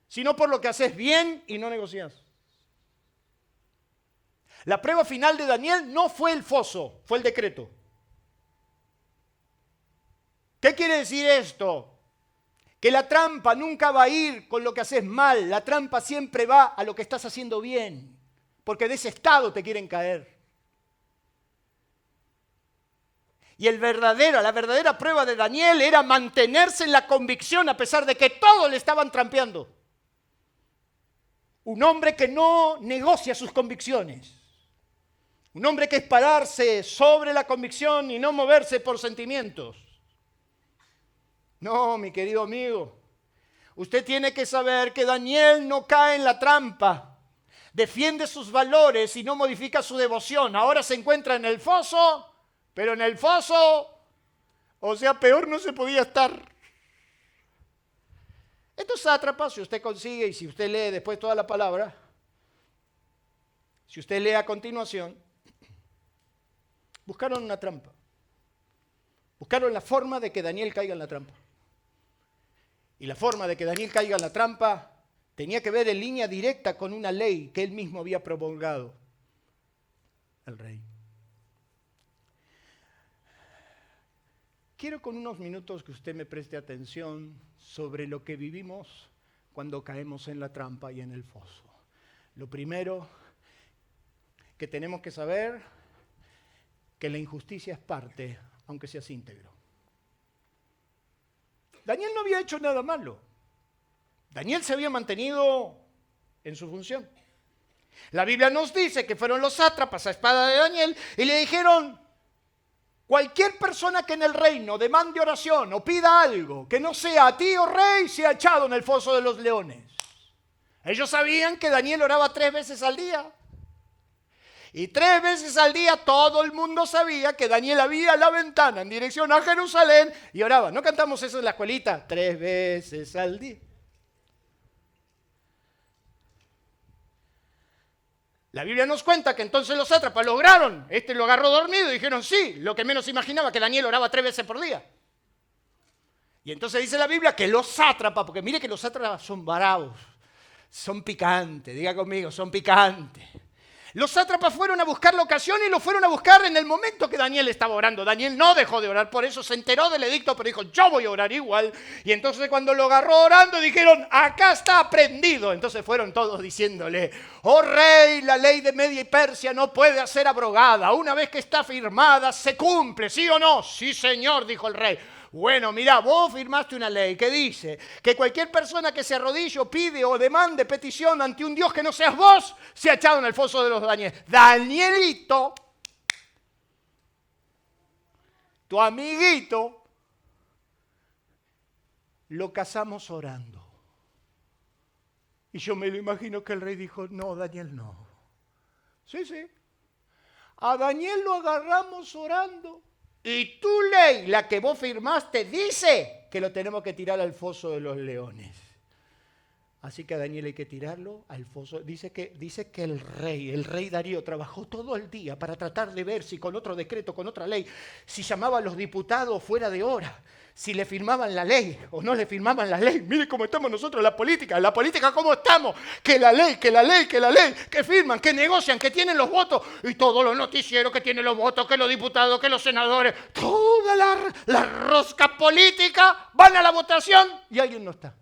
sino por lo que haces bien y no negocias. La prueba final de Daniel no fue el foso, fue el decreto. ¿Qué quiere decir esto? Que la trampa nunca va a ir con lo que haces mal, la trampa siempre va a lo que estás haciendo bien, porque de ese estado te quieren caer. Y la verdadera prueba de Daniel era mantenerse en la convicción a pesar de que todos le estaban trampeando. Un hombre que no negocia sus convicciones. Un hombre que es pararse sobre la convicción y no moverse por sentimientos. No, mi querido amigo, usted tiene que saber que Daniel no cae en la trampa. Defiende sus valores y no modifica su devoción. Ahora se encuentra en el foso, pero en el foso, o sea, peor no se podía estar. Estos sátrapas, si usted consigue y si usted lee después toda la palabra, si usted lee a continuación, buscaron una trampa. Buscaron la forma de que Daniel caiga en la trampa. Y la forma de que Daniel caiga en la trampa tenía que ver en línea directa con una ley que él mismo había promulgado, el rey. Quiero con unos minutos que usted me preste atención sobre lo que vivimos cuando caemos en la trampa y en el foso. Lo primero que tenemos que saber, que la injusticia es parte, aunque seas íntegro. Daniel no había hecho nada malo. Daniel se había mantenido en su función. La Biblia nos dice que fueron los sátrapas a espada de Daniel y le dijeron, cualquier persona que en el reino demande oración o pida algo que no sea a ti, oh rey, sea echado en el foso de los leones. Ellos sabían que Daniel oraba 3 veces al día. Y 3 veces al día todo el mundo sabía que Daniel abría la ventana en dirección a Jerusalén y oraba. ¿No cantamos eso en la escuelita? 3 veces al día. La Biblia nos cuenta que entonces los sátrapas lograron. Este lo agarró dormido y dijeron, sí, lo que menos imaginaba, que Daniel oraba 3 veces por día. Y entonces dice la Biblia que los sátrapas, porque mire que los sátrapas son bravos, son picantes, diga conmigo, son picantes. Los sátrapas fueron a buscar la ocasión y lo fueron a buscar en el momento que Daniel estaba orando. Daniel no dejó de orar, por eso se enteró del edicto, pero dijo, yo voy a orar igual. Y entonces cuando lo agarró orando, dijeron, acá está prendido. Entonces fueron todos diciéndole, oh rey, la ley de Media y Persia no puede ser abrogada. Una vez que está firmada, se cumple, ¿sí o no? Sí, señor, dijo el rey. Bueno, mira, vos firmaste una ley que dice que cualquier persona que se arrodille o pide o demande petición ante un Dios que no seas vos, sea echado en el foso de los Daniel. Danielito, tu amiguito, lo casamos orando. Y yo me lo imagino que el rey dijo, no, Daniel no. Sí, sí. A Daniel lo agarramos orando. Y tu ley, la que vos firmaste, dice que lo tenemos que tirar al foso de los leones. Así que a Daniel hay que tirarlo al foso. Dice que el rey Darío, trabajó todo el día para tratar de ver si con otro decreto, con otra ley, si llamaba a los diputados fuera de hora, si le firmaban la ley o no le firmaban la ley. Mire cómo estamos nosotros en la política cómo estamos, que la ley, que firman, que negocian, que tienen los votos, y todos los noticieros que tienen los votos, que los diputados, que los senadores, toda la rosca política, van a la votación y alguien no está.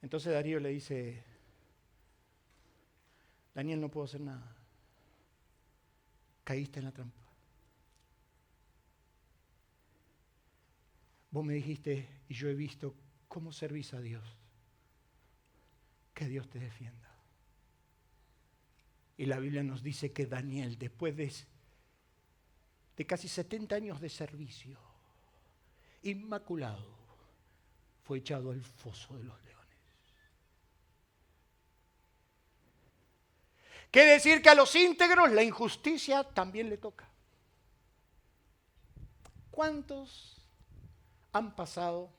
Entonces Darío le dice, Daniel, no puedo hacer nada. Caíste en la trampa. Vos me dijiste, y yo he visto cómo servís a Dios. Que Dios te defienda. Y la Biblia nos dice que Daniel, después de casi 70 años de servicio, inmaculado, fue echado al foso de los leones. Quiere decir que a los íntegros la injusticia también le toca. ¿Cuántos han pasado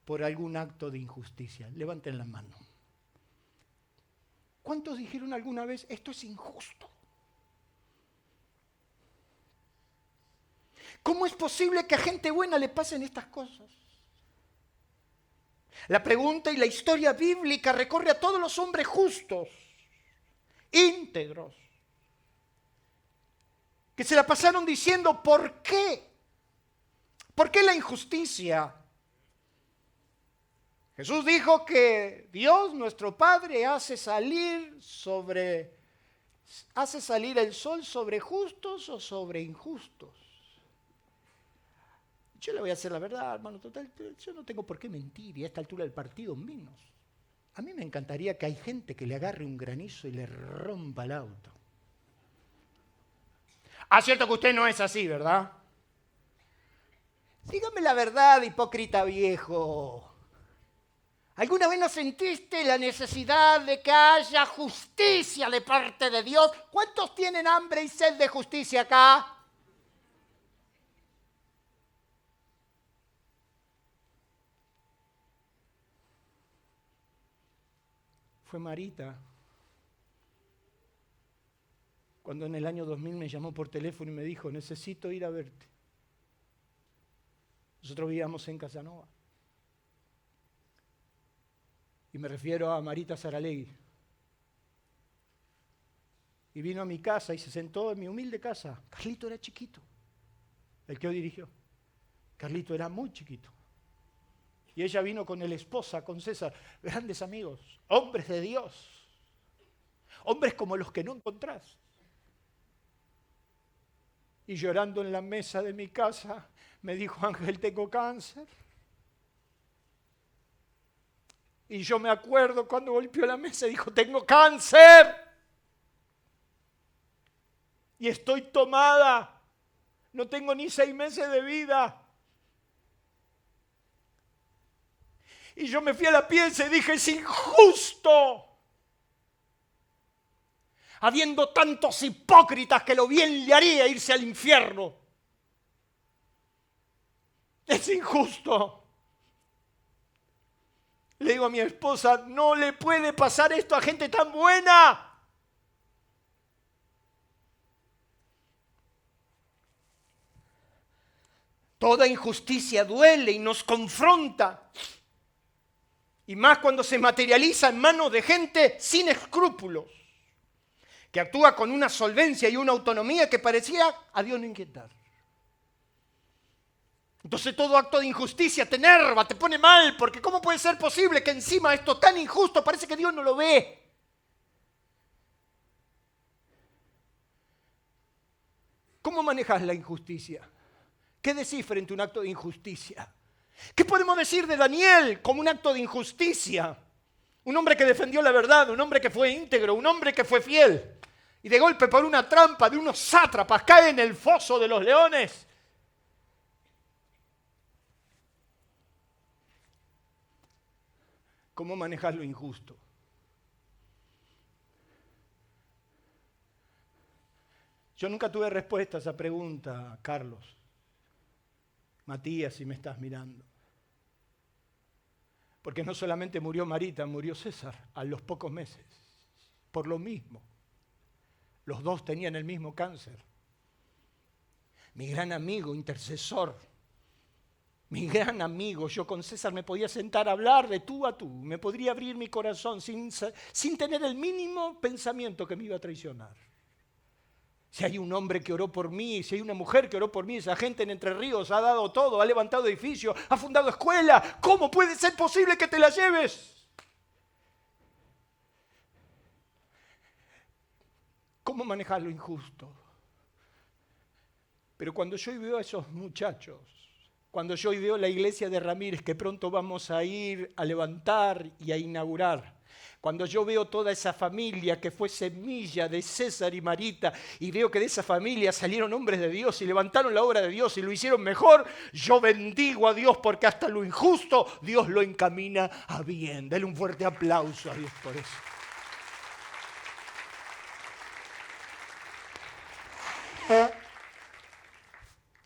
por algún acto de injusticia? Levanten la mano. ¿Cuántos dijeron alguna vez, esto es injusto? ¿Cómo es posible que a gente buena le pasen estas cosas? La pregunta y la historia bíblica recorre a todos los hombres justos, íntegros, que se la pasaron diciendo, ¿por qué? ¿Por qué la injusticia? Jesús dijo que Dios, nuestro Padre, hace salir el sol sobre justos o sobre injustos. Yo le voy a hacer la verdad, hermano, total, yo no tengo por qué mentir, y a esta altura del partido menos. A mí me encantaría que hay gente que le agarre un granizo y le rompa el auto. Ah, cierto que usted no es así, ¿verdad? Dígame la verdad, hipócrita viejo. ¿Alguna vez no sentiste la necesidad de que haya justicia de parte de Dios? ¿Cuántos tienen hambre y sed de justicia acá? Fue Marita, cuando en el año 2000 me llamó por teléfono y me dijo, necesito ir a verte. Nosotros vivíamos en Casanova. Y me refiero a Marita Saralegui. Y vino a mi casa y se sentó en mi humilde casa. Carlito era chiquito, el que hoy dirigió. Carlito era muy chiquito. Y ella vino con el esposa, con César, grandes amigos, hombres de Dios, hombres como los que no encontrás. Y llorando en la mesa de mi casa, me dijo, Ángel, tengo cáncer. Y yo me acuerdo cuando golpeó la mesa y dijo, tengo cáncer. Y estoy tomada, no tengo ni 6 meses de vida. Y yo me fui a la pieza y dije, es injusto. Habiendo tantos hipócritas que lo bien le haría irse al infierno. Es injusto. Le digo a mi esposa, no le puede pasar esto a gente tan buena. Toda injusticia duele y nos confronta. Y más cuando se materializa en manos de gente sin escrúpulos, que actúa con una solvencia y una autonomía que parecía a Dios no inquietar. Entonces todo acto de injusticia te enerva, te pone mal, porque ¿cómo puede ser posible que encima esto tan injusto parece que Dios no lo ve? ¿Cómo manejas la injusticia? ¿Qué decís frente a un acto de injusticia? ¿Qué podemos decir de Daniel como un acto de injusticia? Un hombre que defendió la verdad, un hombre que fue íntegro, un hombre que fue fiel. Y de golpe por una trampa de unos sátrapas cae en el foso de los leones. ¿Cómo manejas lo injusto? Yo nunca tuve respuesta a esa pregunta, Carlos. Matías, si me estás mirando. Porque no solamente murió Marita, murió César a los pocos meses. Por lo mismo. Los dos tenían el mismo cáncer. Mi gran amigo, intercesor. Mi gran amigo, yo con César me podía sentar a hablar de tú a tú. Me podría abrir mi corazón sin tener el mínimo pensamiento que me iba a traicionar. Si hay un hombre que oró por mí, si hay una mujer que oró por mí, esa gente en Entre Ríos ha dado todo, ha levantado edificios, ha fundado escuela. ¿Cómo puede ser posible que te la lleves? ¿Cómo manejar lo injusto? Pero cuando yo veo a esos muchachos, cuando yo veo la iglesia de Ramírez que pronto vamos a ir a levantar y a inaugurar, cuando yo veo toda esa familia que fue semilla de César y Marita y veo que de esa familia salieron hombres de Dios y levantaron la obra de Dios y lo hicieron mejor, yo bendigo a Dios porque hasta lo injusto Dios lo encamina a bien. Dale un fuerte aplauso a Dios por eso.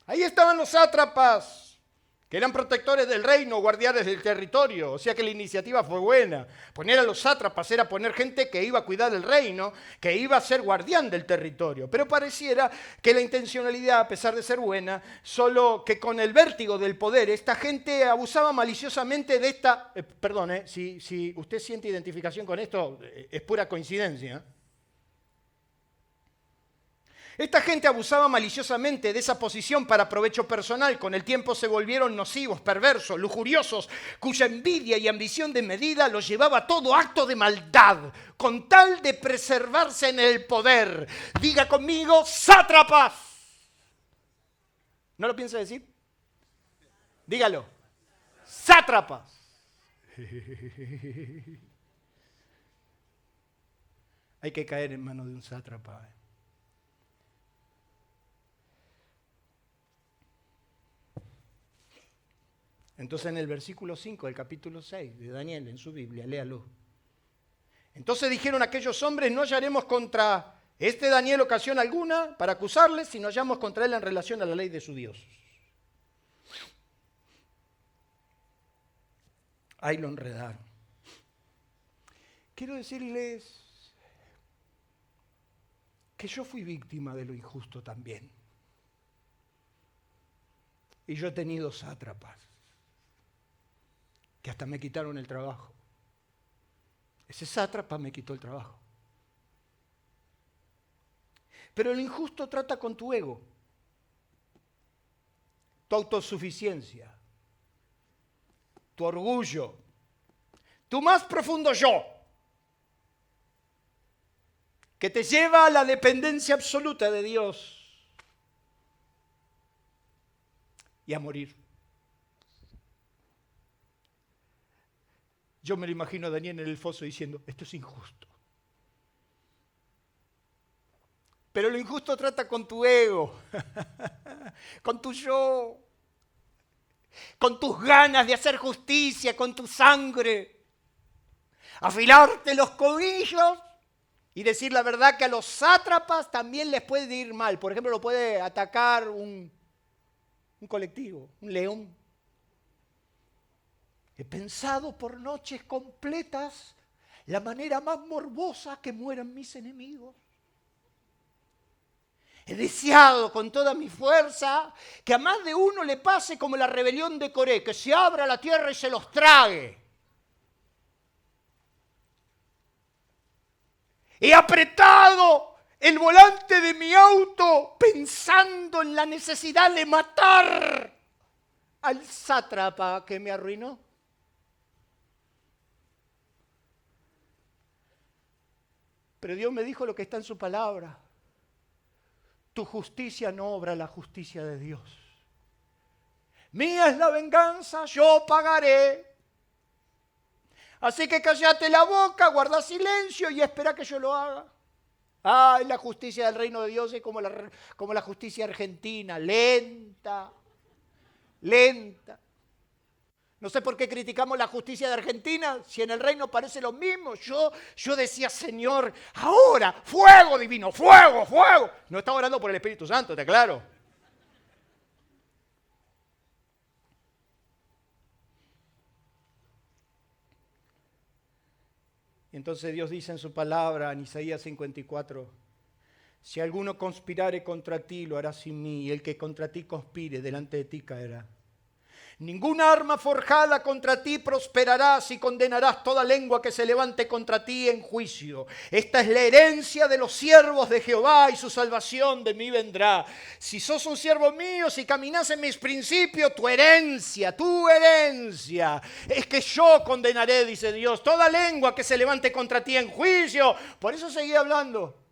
Ahí estaban los sátrapas, que eran protectores del reino, guardianes del territorio, o sea que la iniciativa fue buena. Poner a los sátrapas era poner gente que iba a cuidar el reino, que iba a ser guardián del territorio. Pero pareciera que la intencionalidad, a pesar de ser buena, solo que con el vértigo del poder, esta gente abusaba maliciosamente de esta... si usted siente identificación con esto, es pura coincidencia. Esta gente abusaba maliciosamente de esa posición para provecho personal. Con el tiempo se volvieron nocivos, perversos, lujuriosos, cuya envidia y ambición desmedida los llevaba a todo acto de maldad, con tal de preservarse en el poder. Diga conmigo, sátrapas. ¿No lo piensa decir? Dígalo. Sátrapas. Hay que caer en manos de un sátrapa. Entonces en el versículo 5 del capítulo 6 de Daniel, en su Biblia, léalo. Entonces dijeron aquellos hombres, no hallaremos contra este Daniel ocasión alguna para acusarle, sino hallamos contra él en relación a la ley de su Dios. Ahí lo enredaron. Quiero decirles que yo fui víctima de lo injusto también. Y yo he tenido sátrapas que hasta me quitaron el trabajo. Ese sátrapa me quitó el trabajo. Pero lo injusto trata con tu ego, tu autosuficiencia, tu orgullo, tu más profundo yo, que te lleva a la dependencia absoluta de Dios y a morir. Yo me lo imagino a Daniel en el foso diciendo, esto es injusto. Pero lo injusto trata con tu ego, con tu yo. con tus ganas de hacer justicia, con tu sangre. Afilarte los colmillos y decir la verdad que a los sátrapas también les puede ir mal. Por ejemplo, lo puede atacar un colectivo, un león. He pensado por noches completas la manera más morbosa que mueran mis enemigos. He deseado con toda mi fuerza que a más de uno le pase como la rebelión de Coré, que se abra la tierra y se los trague. He apretado el volante de mi auto pensando en la necesidad de matar al sátrapa que me arruinó. Pero Dios me dijo lo que está en su palabra. Tu justicia no obra la justicia de Dios. Mía es la venganza, yo pagaré. Así que cállate la boca, guarda silencio y espera que yo lo haga. Ay, la justicia del reino de Dios es como la justicia argentina, lenta, lenta. No sé por qué criticamos la justicia de Argentina, si en el reino parece lo mismo. Yo decía, Señor, ahora, fuego divino, fuego, fuego. No estaba orando por el Espíritu Santo, ¿está claro? Y entonces Dios dice en su palabra, en Isaías 54, si alguno conspirare contra ti, lo hará sin mí, y el que contra ti conspire, delante de ti caerá. Ninguna arma forjada contra ti prosperará si condenarás toda lengua que se levante contra ti en juicio. Esta es la herencia de los siervos de Jehová y su salvación de mí vendrá. Si sos un siervo mío, si caminas en mis principios, tu herencia es que yo condenaré, dice Dios, toda lengua que se levante contra ti en juicio. Por eso seguí hablando.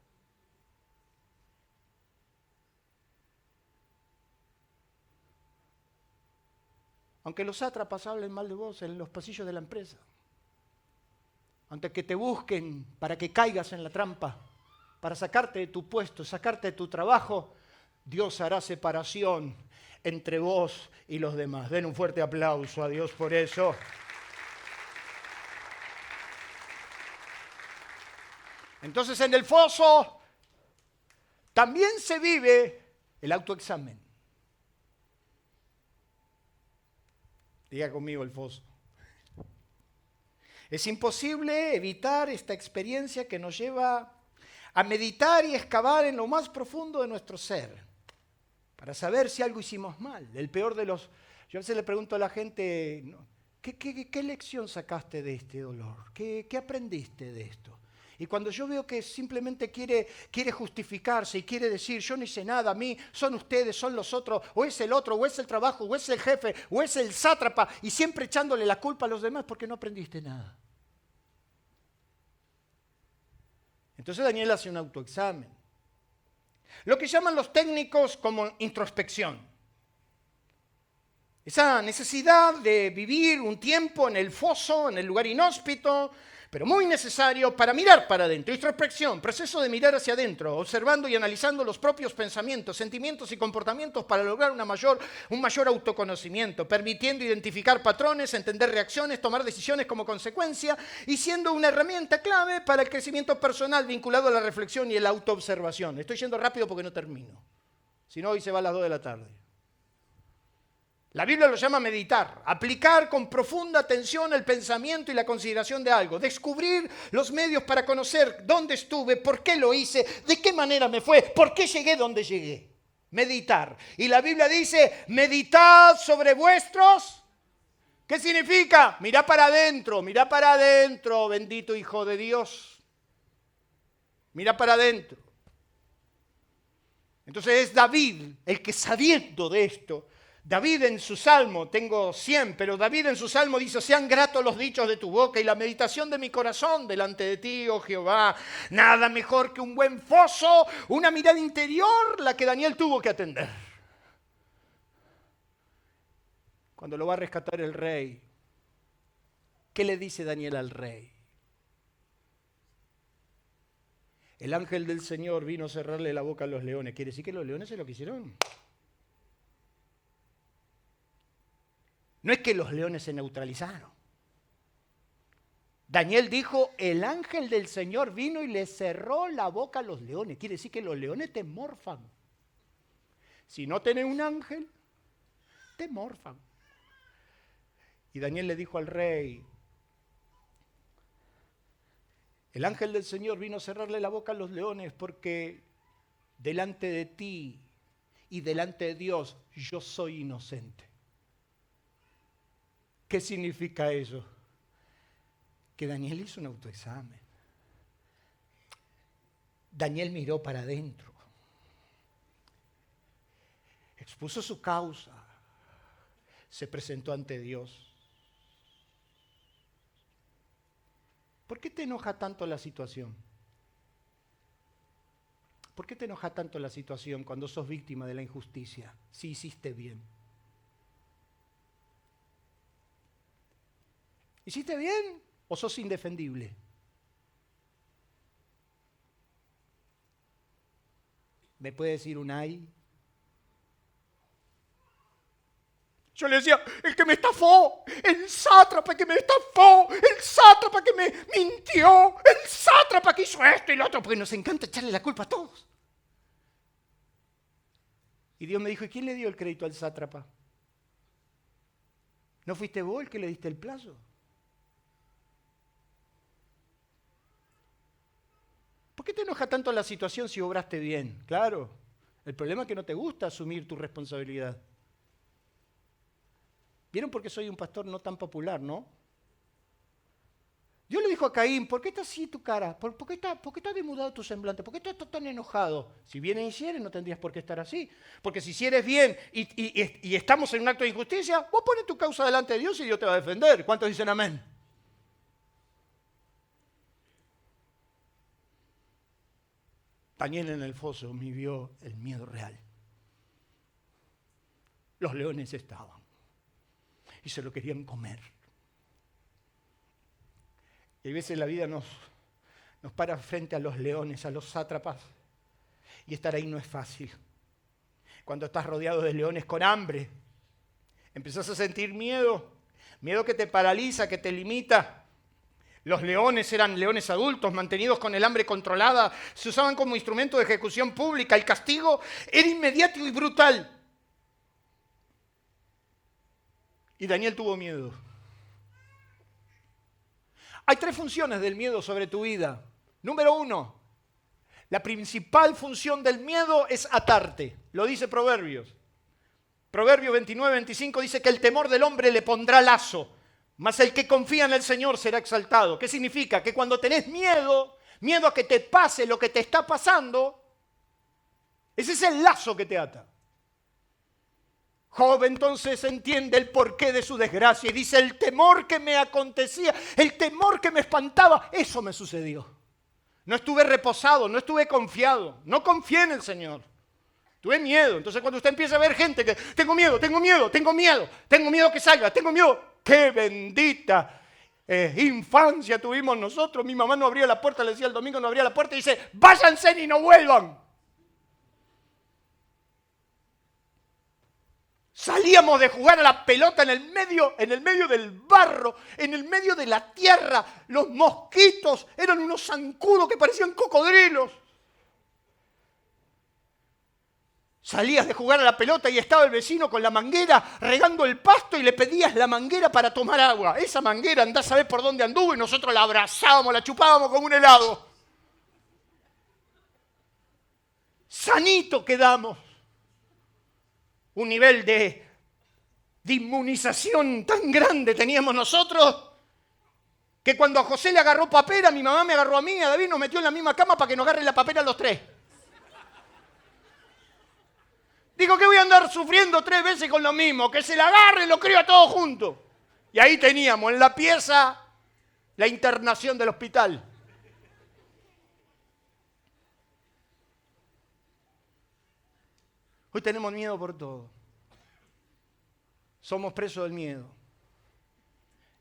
Aunque los sátrapas hablen mal de vos en los pasillos de la empresa. Aunque que te busquen para que caigas en la trampa, para sacarte de tu puesto, sacarte de tu trabajo, Dios hará separación entre vos y los demás. Den un fuerte aplauso a Dios por eso. Entonces en el foso también se vive el autoexamen. Diga conmigo el foso. Es imposible evitar esta experiencia que nos lleva a meditar y excavar en lo más profundo de nuestro ser, para saber si algo hicimos mal. El peor de los... Yo a veces le pregunto a la gente, ¿qué lección sacaste de este dolor? ¿Qué aprendiste de esto? Y cuando yo veo que simplemente quiere justificarse y quiere decir, yo no hice nada, a mí, son ustedes, son los otros, o es el otro, o es el trabajo, o es el jefe, o es el sátrapa, y siempre echándole la culpa a los demás porque no aprendiste nada. Entonces Daniel hace un autoexamen. Lo que llaman los técnicos como introspección. Esa necesidad de vivir un tiempo en el foso, en el lugar inhóspito, pero muy necesario para mirar para adentro. Introspección, proceso de mirar hacia adentro, observando y analizando los propios pensamientos, sentimientos y comportamientos para lograr un mayor autoconocimiento, permitiendo identificar patrones, entender reacciones, tomar decisiones como consecuencia y siendo una herramienta clave para el crecimiento personal vinculado a la reflexión y la autoobservación. Estoy yendo rápido porque no termino, si no hoy se va a las 2 de la tarde. La Biblia lo llama meditar, aplicar con profunda atención el pensamiento y la consideración de algo, descubrir los medios para conocer dónde estuve, por qué lo hice, de qué manera me fue, por qué llegué donde llegué. Meditar. Y la Biblia dice, meditad sobre vuestros... ¿Qué significa? Mirá para adentro, bendito Hijo de Dios. Mira para adentro. Entonces es David el que sabiendo de esto, David en su salmo, tengo 100, pero David en su salmo dice, sean gratos los dichos de tu boca y la meditación de mi corazón delante de ti, oh Jehová. Nada mejor que un buen foso, una mirada interior, la que Daniel tuvo que atender. Cuando lo va a rescatar el rey, ¿qué le dice Daniel al rey? El ángel del Señor vino a cerrarle la boca a los leones. ¿Quiere decir que los leones se lo quisieron? No es que los leones se neutralizaron. Daniel dijo, el ángel del Señor vino y le cerró la boca a los leones. Quiere decir que los leones te morfan. Si no tenés un ángel, te morfan. Y Daniel le dijo al rey, el ángel del Señor vino a cerrarle la boca a los leones porque delante de ti y delante de Dios yo soy inocente. ¿Qué significa eso? Que Daniel hizo un autoexamen. Daniel miró para adentro. Expuso su causa. Se presentó ante Dios. ¿Por qué te enoja tanto la situación? ¿Por qué te enoja tanto la situación cuando sos víctima de la injusticia? Si hiciste bien. ¿Hiciste bien o sos indefendible? ¿Me puede decir un ay? Yo le decía, el que me estafó, el sátrapa que me estafó, el sátrapa que me mintió, el sátrapa que hizo esto y lo otro, porque nos encanta echarle la culpa a todos. Y Dios me dijo, ¿y quién le dio el crédito al sátrapa? ¿No fuiste vos el que le diste el plazo? ¿Por qué te enoja tanto la situación si obraste bien? Claro, el problema es que no te gusta asumir tu responsabilidad. ¿Vieron por qué soy un pastor no tan popular, no? Dios le dijo a Caín, ¿por qué está así tu cara? ¿Por qué está demudado tu semblante? ¿Por qué estás tan enojado? Si bien hicieres, no tendrías por qué estar así. Porque si hicieres bien y estamos en un acto de injusticia, vos pones tu causa delante de Dios y Dios te va a defender. ¿Cuántos dicen amén? Daniel en el foso vivió el miedo real. Los leones estaban y se lo querían comer. Y a veces la vida nos para frente a los leones, a los sátrapas, y estar ahí no es fácil. Cuando estás rodeado de leones con hambre, empezás a sentir miedo, miedo que te paraliza, que te limita. Los leones eran leones adultos, mantenidos con el hambre controlada, se usaban como instrumento de ejecución pública. El castigo era inmediato y brutal. Y Daniel tuvo miedo. Hay 3 funciones del miedo sobre tu vida. Número 1, la principal función del miedo es atarte. Lo dice Proverbios. Proverbios 29-25 dice que el temor del hombre le pondrá lazo, mas el que confía en el Señor será exaltado. ¿Qué significa? Que cuando tenés miedo a que te pase lo que te está pasando, ese es el lazo que te ata. Job entonces entiende el porqué de su desgracia y dice, el temor que me acontecía, el temor que me espantaba, eso me sucedió. No estuve reposado, no estuve confiado, no confié en el Señor. Tuve miedo. Entonces cuando usted empieza a ver gente que tengo miedo que salga, tengo miedo. ¡Qué bendita infancia tuvimos nosotros! Mi mamá no abría la puerta, le decía el domingo, no abría la puerta y dice, váyanse y no vuelvan. Salíamos de jugar a la pelota en el medio del barro, en el medio de la tierra. Los mosquitos eran unos zancudos que parecían cocodrilos. Salías de jugar a la pelota y estaba el vecino con la manguera regando el pasto y le pedías la manguera para tomar agua. Esa manguera andá a saber por dónde anduvo y nosotros la abrazábamos, la chupábamos como un helado. Sanito quedamos. Un nivel de inmunización tan grande teníamos nosotros que cuando a José le agarró papera, mi mamá me agarró a mí, a David nos metió en la misma cama para que nos agarre la papera a los 3. Digo que voy a andar sufriendo 3 veces con lo mismo, que se la agarre y lo crío a todos juntos. Y ahí teníamos en la pieza la internación del hospital. Hoy tenemos miedo por todo. Somos presos del miedo.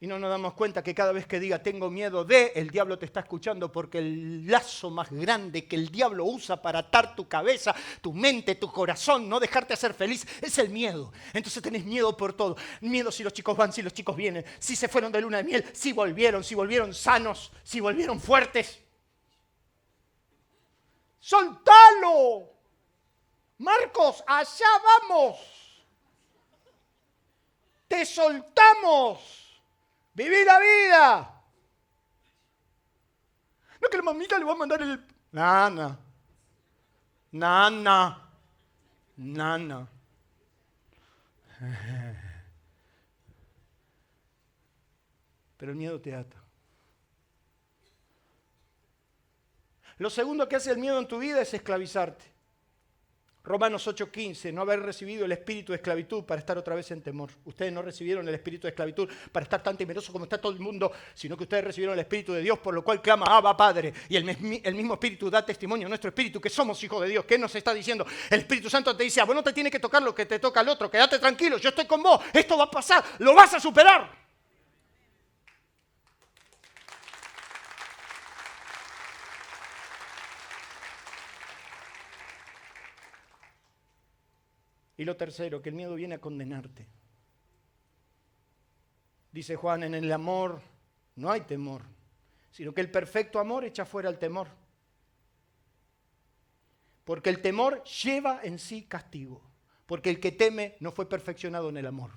Y no nos damos cuenta que cada vez que diga tengo miedo de, el diablo te está escuchando, porque el lazo más grande que el diablo usa para atar tu cabeza, tu mente, tu corazón, no dejarte ser feliz, es el miedo. Entonces tenés miedo por todo. Miedo si los chicos van, si los chicos vienen, si se fueron de luna de miel, si volvieron sanos, si volvieron fuertes. ¡Soltalo! Marcos, allá vamos. Te soltamos. ¡Viví la vida! No, que la mamita le va a mandar el... Nana. Pero el miedo te ata. Lo segundo que hace el miedo en tu vida es esclavizarte. Romanos 8:15, no haber recibido el espíritu de esclavitud para estar otra vez en temor. Ustedes no recibieron el espíritu de esclavitud para estar tan temeroso como está todo el mundo, sino que ustedes recibieron el espíritu de Dios, por lo cual clama, Abba, Padre. Y el mismo espíritu da testimonio a nuestro espíritu que somos hijos de Dios. ¿Qué nos está diciendo? El Espíritu Santo te dice, a vos no te tiene que tocar lo que te toca al otro, quédate tranquilo, yo estoy con vos, esto va a pasar, lo vas a superar. Y lo tercero, que el miedo viene a condenarte. Dice Juan, en el amor no hay temor, sino que el perfecto amor echa fuera el temor. Porque el temor lleva en sí castigo. Porque el que teme no fue perfeccionado en el amor.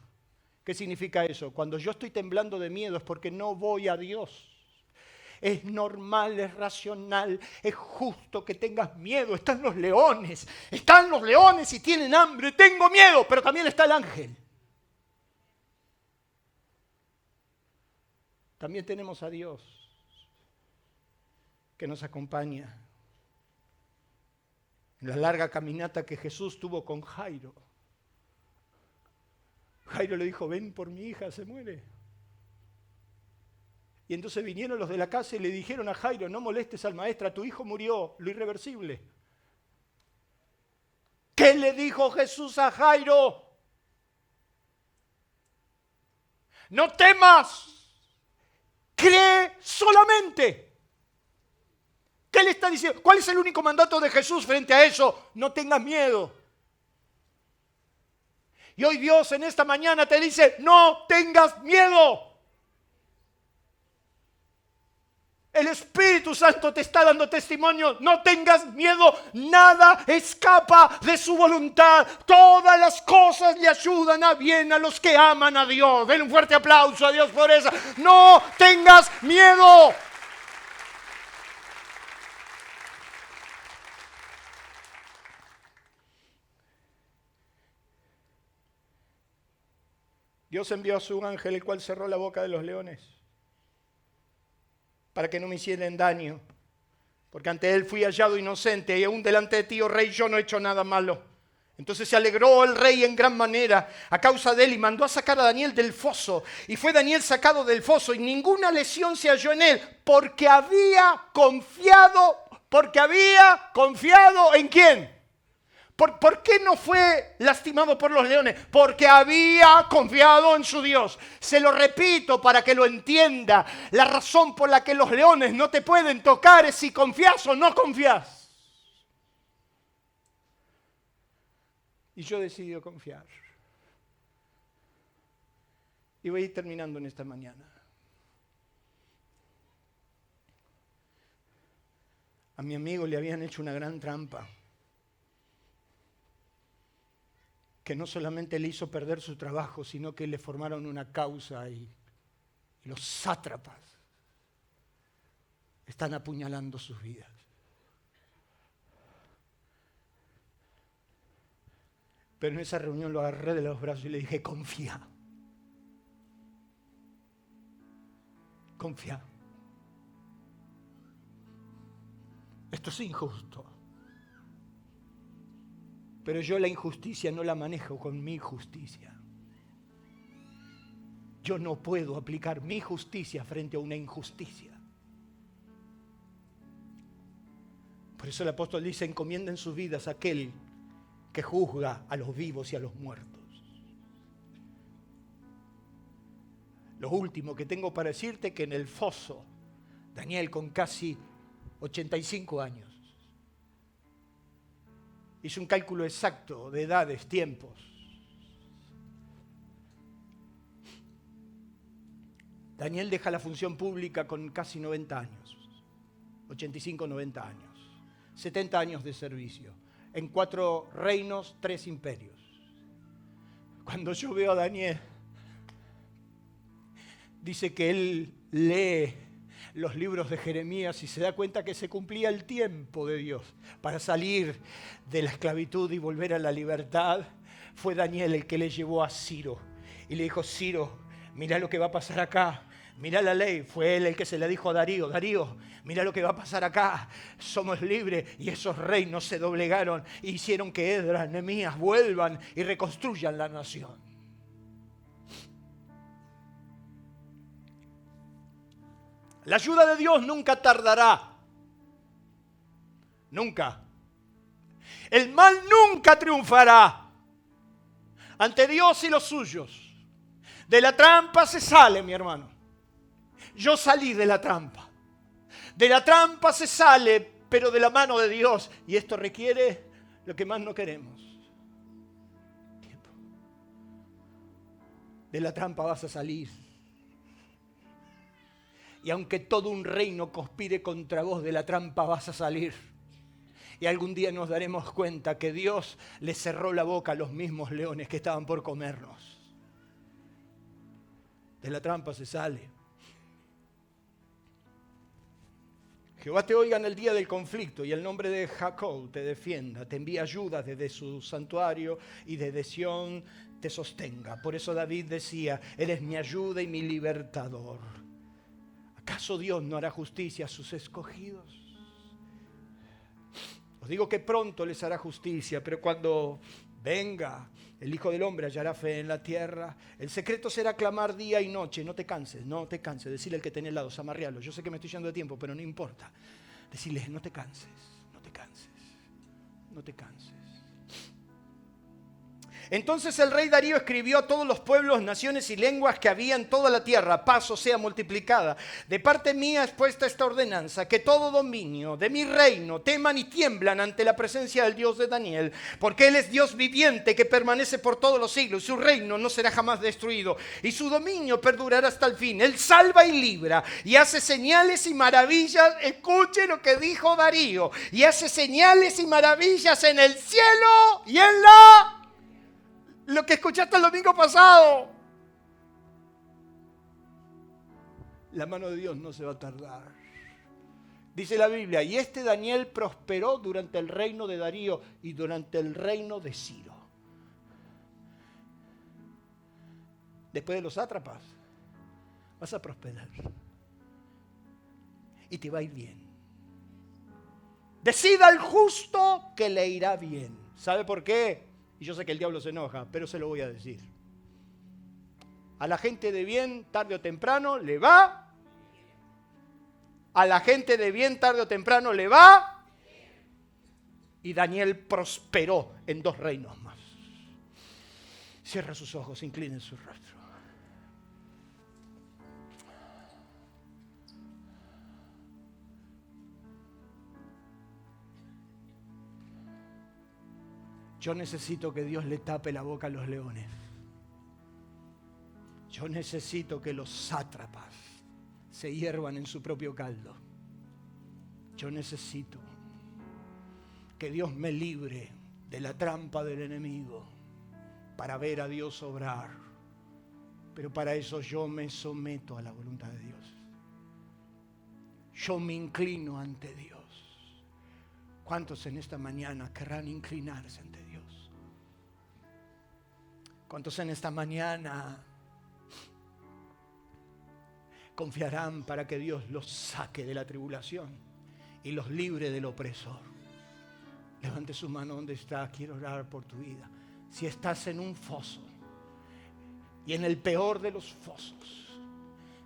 ¿Qué significa eso? Cuando yo estoy temblando de miedo es porque no voy a Dios. Es normal, es racional, es justo que tengas miedo. Están los leones y tienen hambre. Tengo miedo, pero también está el ángel. También tenemos a Dios que nos acompaña en la larga caminata que Jesús tuvo con Jairo. Jairo le dijo, ven por mi hija, se muere. Y entonces vinieron los de la casa y le dijeron a Jairo, no molestes al maestro, tu hijo murió, lo irreversible. ¿Qué le dijo Jesús a Jairo? No temas, cree solamente. ¿Qué le está diciendo? ¿Cuál es el único mandato de Jesús frente a eso? No tengas miedo. Y hoy Dios en esta mañana te dice, no tengas miedo. El Espíritu Santo te está dando testimonio. No tengas miedo. Nada escapa de su voluntad. Todas las cosas le ayudan a bien a los que aman a Dios. Denle un fuerte aplauso a Dios por eso. No tengas miedo. Dios envió a su ángel, el cual cerró la boca de los leones, para que no me hicieran daño, porque ante él fui hallado inocente, y aún delante de ti, oh rey, yo no he hecho nada malo. Entonces se alegró el rey en gran manera a causa de él, y mandó a sacar a Daniel del foso. Y fue Daniel sacado del foso, y ninguna lesión se halló en él, porque había confiado ¿en quién? ¿Por qué no fue lastimado por los leones? Porque había confiado en su Dios. Se lo repito para que lo entienda. La razón por la que los leones no te pueden tocar es si confías o no confías. Y yo he decidido confiar. Y voy a ir terminando en esta mañana. A mi amigo le habían hecho una gran trampa, que no solamente le hizo perder su trabajo, sino que le formaron una causa y los sátrapas están apuñalando sus vidas. Pero en esa reunión lo agarré de los brazos y le dije, confía. Confía. Esto es injusto. Pero yo la injusticia no la manejo con mi justicia. Yo no puedo aplicar mi justicia frente a una injusticia. Por eso el apóstol dice, encomienden sus vidas a aquel que juzga a los vivos y a los muertos. Lo último que tengo para decirte, que en el foso, Daniel, con casi 85 años, hizo un cálculo exacto de edades, tiempos. Daniel deja la función pública con casi 90 años, 85, 90 años, 70 años de servicio, en 4 reinos, 3 imperios. Cuando yo veo a Daniel, dice que él lee los libros de Jeremías y se da cuenta que se cumplía el tiempo de Dios para salir de la esclavitud y volver a la libertad. Fue Daniel el que le llevó a Ciro y le dijo: Ciro, mira lo que va a pasar acá. Mira la ley. Fue él el que se le dijo a Darío: Darío, mira lo que va a pasar acá. Somos libres. Y esos reinos se doblegaron e hicieron que Esdras, Nehemías vuelvan y reconstruyan la nación. La ayuda de Dios nunca tardará. Nunca. El mal nunca triunfará ante Dios y los suyos. De la trampa se sale, mi hermano. Yo salí de la trampa. De la trampa se sale, pero de la mano de Dios. Y esto requiere lo que más no queremos: tiempo. De la trampa vas a salir. Y aunque todo un reino conspire contra vos, de la trampa vas a salir. Y algún día nos daremos cuenta que Dios le cerró la boca a los mismos leones que estaban por comernos. De la trampa se sale. Jehová te oiga en el día del conflicto y el nombre de Jacob te defienda. Te envía ayuda desde su santuario y desde Sión te sostenga. Por eso David decía: eres mi ayuda y mi libertador. ¿Acaso Dios no hará justicia a sus escogidos? Os digo que pronto les hará justicia, pero cuando venga el Hijo del Hombre hallará fe en la tierra. El secreto será clamar día y noche. No te canses, no te canses. Decirle al que tenés al lado, zamarrealo. Yo sé que me estoy yendo de tiempo, pero no importa. Decirle: no te canses, no te canses, no te canses. Entonces el rey Darío escribió a todos los pueblos, naciones y lenguas que había en toda la tierra: paz os sea multiplicada. De parte mía es puesta esta ordenanza, que todo dominio de mi reino teman y tiemblan ante la presencia del Dios de Daniel, porque Él es Dios viviente que permanece por todos los siglos. Su reino no será jamás destruido y su dominio perdurará hasta el fin. Él salva y libra y hace señales y maravillas. Escuche lo que dijo Darío: y hace señales y maravillas en el cielo y en la... Lo que escuchaste el domingo pasado. La mano de Dios no se va a tardar. Dice la Biblia: y este Daniel prosperó durante el reino de Darío y durante el reino de Ciro. Después de los sátrapas vas a prosperar y te va a ir bien. Decida al justo que le irá bien. ¿Sabe por qué? Y yo sé que el diablo se enoja, pero se lo voy a decir. A la gente de bien, tarde o temprano, le va. A la gente de bien, tarde o temprano, le va. Y Daniel prosperó en 2 reinos más. Cierra sus ojos, inclinen su rostro. Yo necesito que Dios le tape la boca a los leones. Yo necesito que los sátrapas se hiervan en su propio caldo. Yo necesito que Dios me libre de la trampa del enemigo para ver a Dios obrar. Pero para eso yo me someto a la voluntad de Dios. Yo me inclino ante Dios. ¿Cuántos en esta mañana querrán inclinarse ante Dios? ¿Cuántos en esta mañana confiarán para que Dios los saque de la tribulación y los libre del opresor? Levante su mano donde está. Quiero orar por tu vida. Si estás en un foso, y en el peor de los fosos,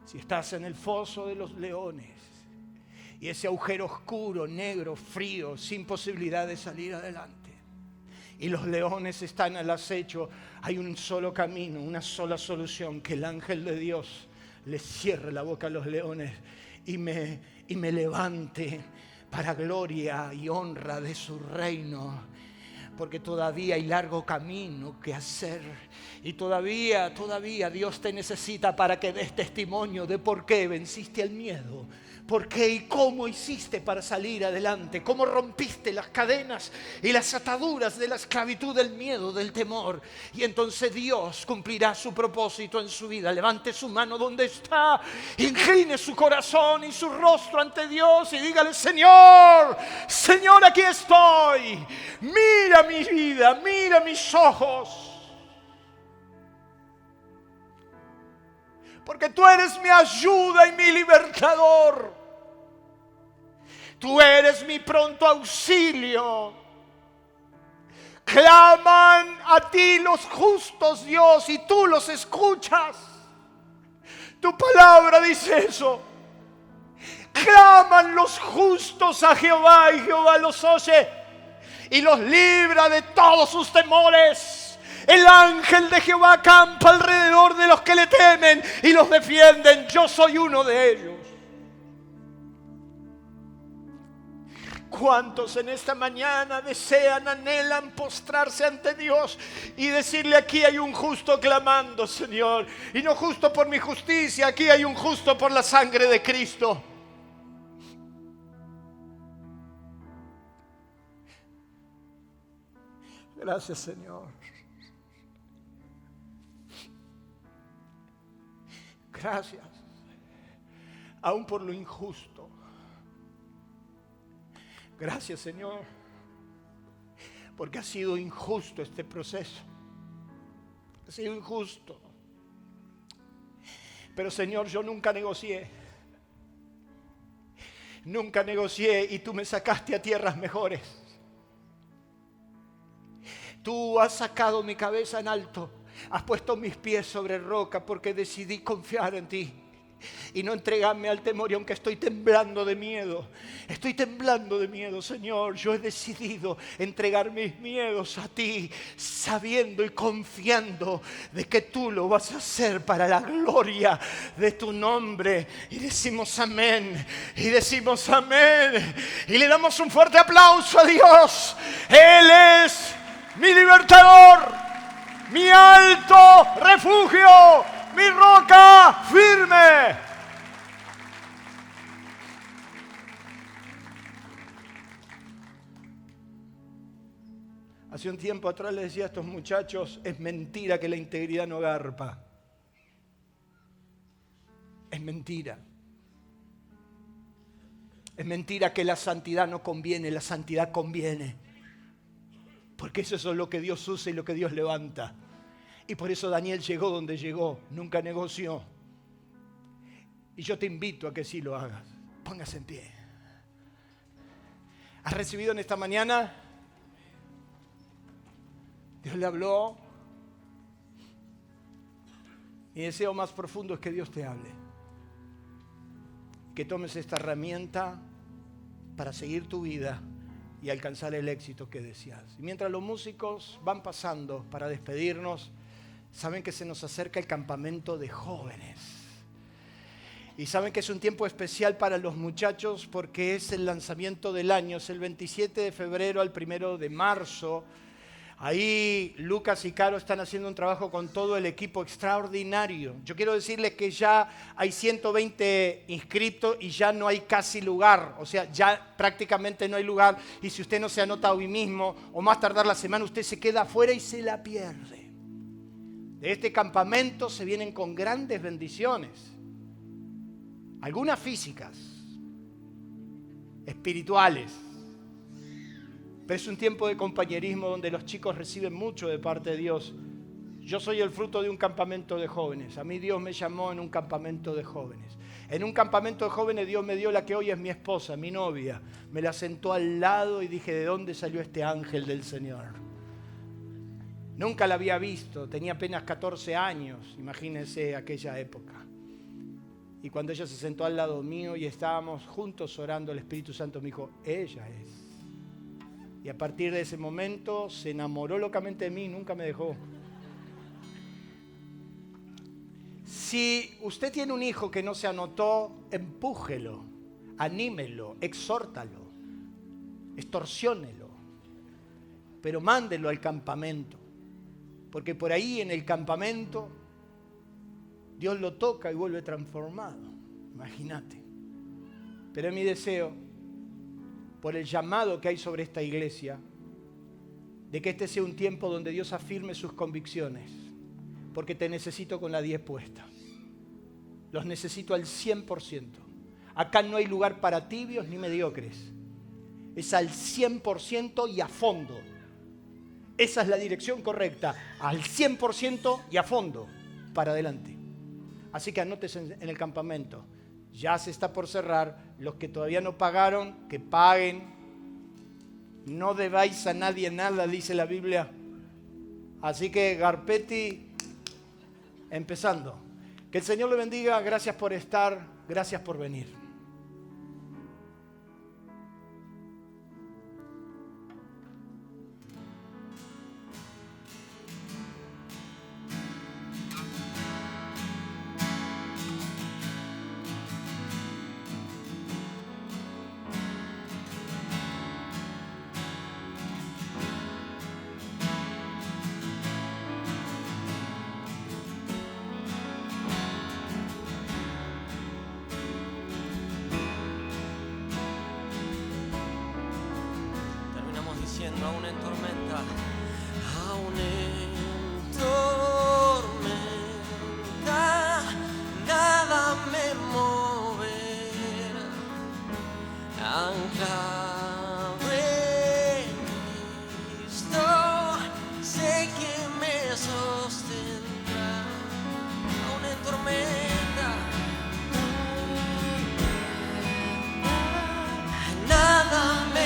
si estás en el foso de los leones, y ese agujero oscuro, negro, frío, sin posibilidad de salir adelante, y los leones están al acecho, hay un solo camino, una sola solución: que el ángel de Dios les cierre la boca a los leones y me levante para gloria y honra de su reino. Porque todavía hay largo camino que hacer. Y todavía Dios te necesita para que des testimonio de por qué venciste el miedo. ¿Por qué y cómo hiciste para salir adelante? ¿Cómo rompiste las cadenas y las ataduras de la esclavitud, del miedo, del temor? Y entonces Dios cumplirá su propósito en su vida. Levante su mano donde está, incline su corazón y su rostro ante Dios y dígale: Señor, Señor, aquí estoy. Mira mi vida, mira mis ojos. Porque tú eres mi ayuda y mi libertador. Tú eres mi pronto auxilio. Claman a ti los justos, Dios, y tú los escuchas. Tu palabra dice eso. Claman los justos a Jehová y Jehová los oye y los libra de todos sus temores. El ángel de Jehová acampa alrededor de los que le temen y los defienden. Yo soy uno de ellos. ¿Cuántos en esta mañana desean, anhelan postrarse ante Dios y decirle: aquí hay un justo clamando, Señor? Y no justo por mi justicia, aquí hay un justo por la sangre de Cristo. Gracias, Señor. Gracias, aún por lo injusto. Gracias, Señor, porque ha sido injusto este proceso. Ha sido injusto. Pero, Señor, yo nunca negocié. Nunca negocié y tú me sacaste a tierras mejores. Tú has sacado mi cabeza en alto. Has puesto mis pies sobre roca porque decidí confiar en ti y no entregarme al temor. Y aunque estoy temblando de miedo, Señor, yo he decidido entregar mis miedos a ti, sabiendo y confiando de que tú lo vas a hacer para la gloria de tu nombre. Y decimos amén, y decimos amén, y le damos un fuerte aplauso a Dios. Él es mi libertador, mi alto refugio, mi roca firme. Hace un tiempo atrás les decía a estos muchachos: es mentira que la integridad no garpa. Es mentira. Es mentira que la santidad no conviene, la santidad conviene. Porque eso es lo que Dios usa y lo que Dios levanta. Y por eso Daniel llegó donde llegó, nunca negoció. Y yo te invito a que sí lo hagas. Póngase en pie. ¿Has recibido en esta mañana? Dios le habló. Mi deseo más profundo es que Dios te hable. Que tomes esta herramienta para seguir tu vida y alcanzar el éxito que deseas. Y mientras los músicos van pasando para despedirnos, saben que se nos acerca el campamento de jóvenes. Y saben que es un tiempo especial para los muchachos porque es el lanzamiento del año. Es el 27 de febrero al 1 de marzo. Ahí Lucas y Caro están haciendo un trabajo con todo el equipo extraordinario. Yo quiero decirles que ya hay 120 inscritos y ya no hay casi lugar. O sea, ya prácticamente no hay lugar. Y si usted no se anota hoy mismo o más tardar la semana, usted se queda afuera y se la pierde. De este campamento se vienen con grandes bendiciones. Algunas físicas, espirituales. Pero es un tiempo de compañerismo donde los chicos reciben mucho de parte de Dios. Yo soy el fruto de un campamento de jóvenes. A mí Dios me llamó en un campamento de jóvenes. En un campamento de jóvenes Dios me dio la que hoy es mi esposa, mi novia. Me la sentó al lado y dije: ¿de dónde salió este ángel del Señor? Nunca la había visto, tenía apenas 14 años, imagínense aquella época. Y cuando ella se sentó al lado mío y estábamos juntos orando, el Espíritu Santo me dijo: ella es. Y a partir de ese momento se enamoró locamente de mí y nunca me dejó. Si usted tiene un hijo que no se anotó, empújelo, anímelo, exhórtalo, extorsiónelo, pero mándelo al campamento, porque por ahí en el campamento Dios lo toca y vuelve transformado. Imagínate. Pero es mi deseo, por el llamado que hay sobre esta iglesia, de que este sea un tiempo donde Dios afirme sus convicciones, porque te necesito con la 10 puesta. Los necesito al 100%. Acá no hay lugar para tibios ni mediocres. Es al 100% y a fondo. Esa es la dirección correcta. Al 100% y a fondo. Para adelante. Así que anótese en el campamento. Ya se está por cerrar. Los que todavía no pagaron, que paguen. No debáis a nadie nada, dice la Biblia. Así que Garpetti, empezando. Que el Señor le bendiga. Gracias por estar. Gracias por venir. Aún en tormenta, aún en tormenta, nada me moverá, anclado en Cristo, sé que me sostendrá, aún en tormenta, nada me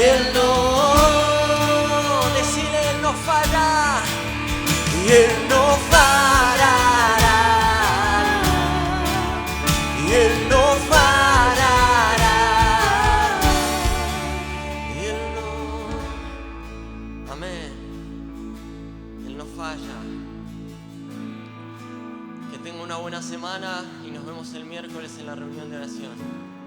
Él no, decirle Él no falla, y Él no fallará, y Él no fallará, y Él no, amén, Él no falla. Que tenga una buena semana y nos vemos el miércoles en la reunión de oración.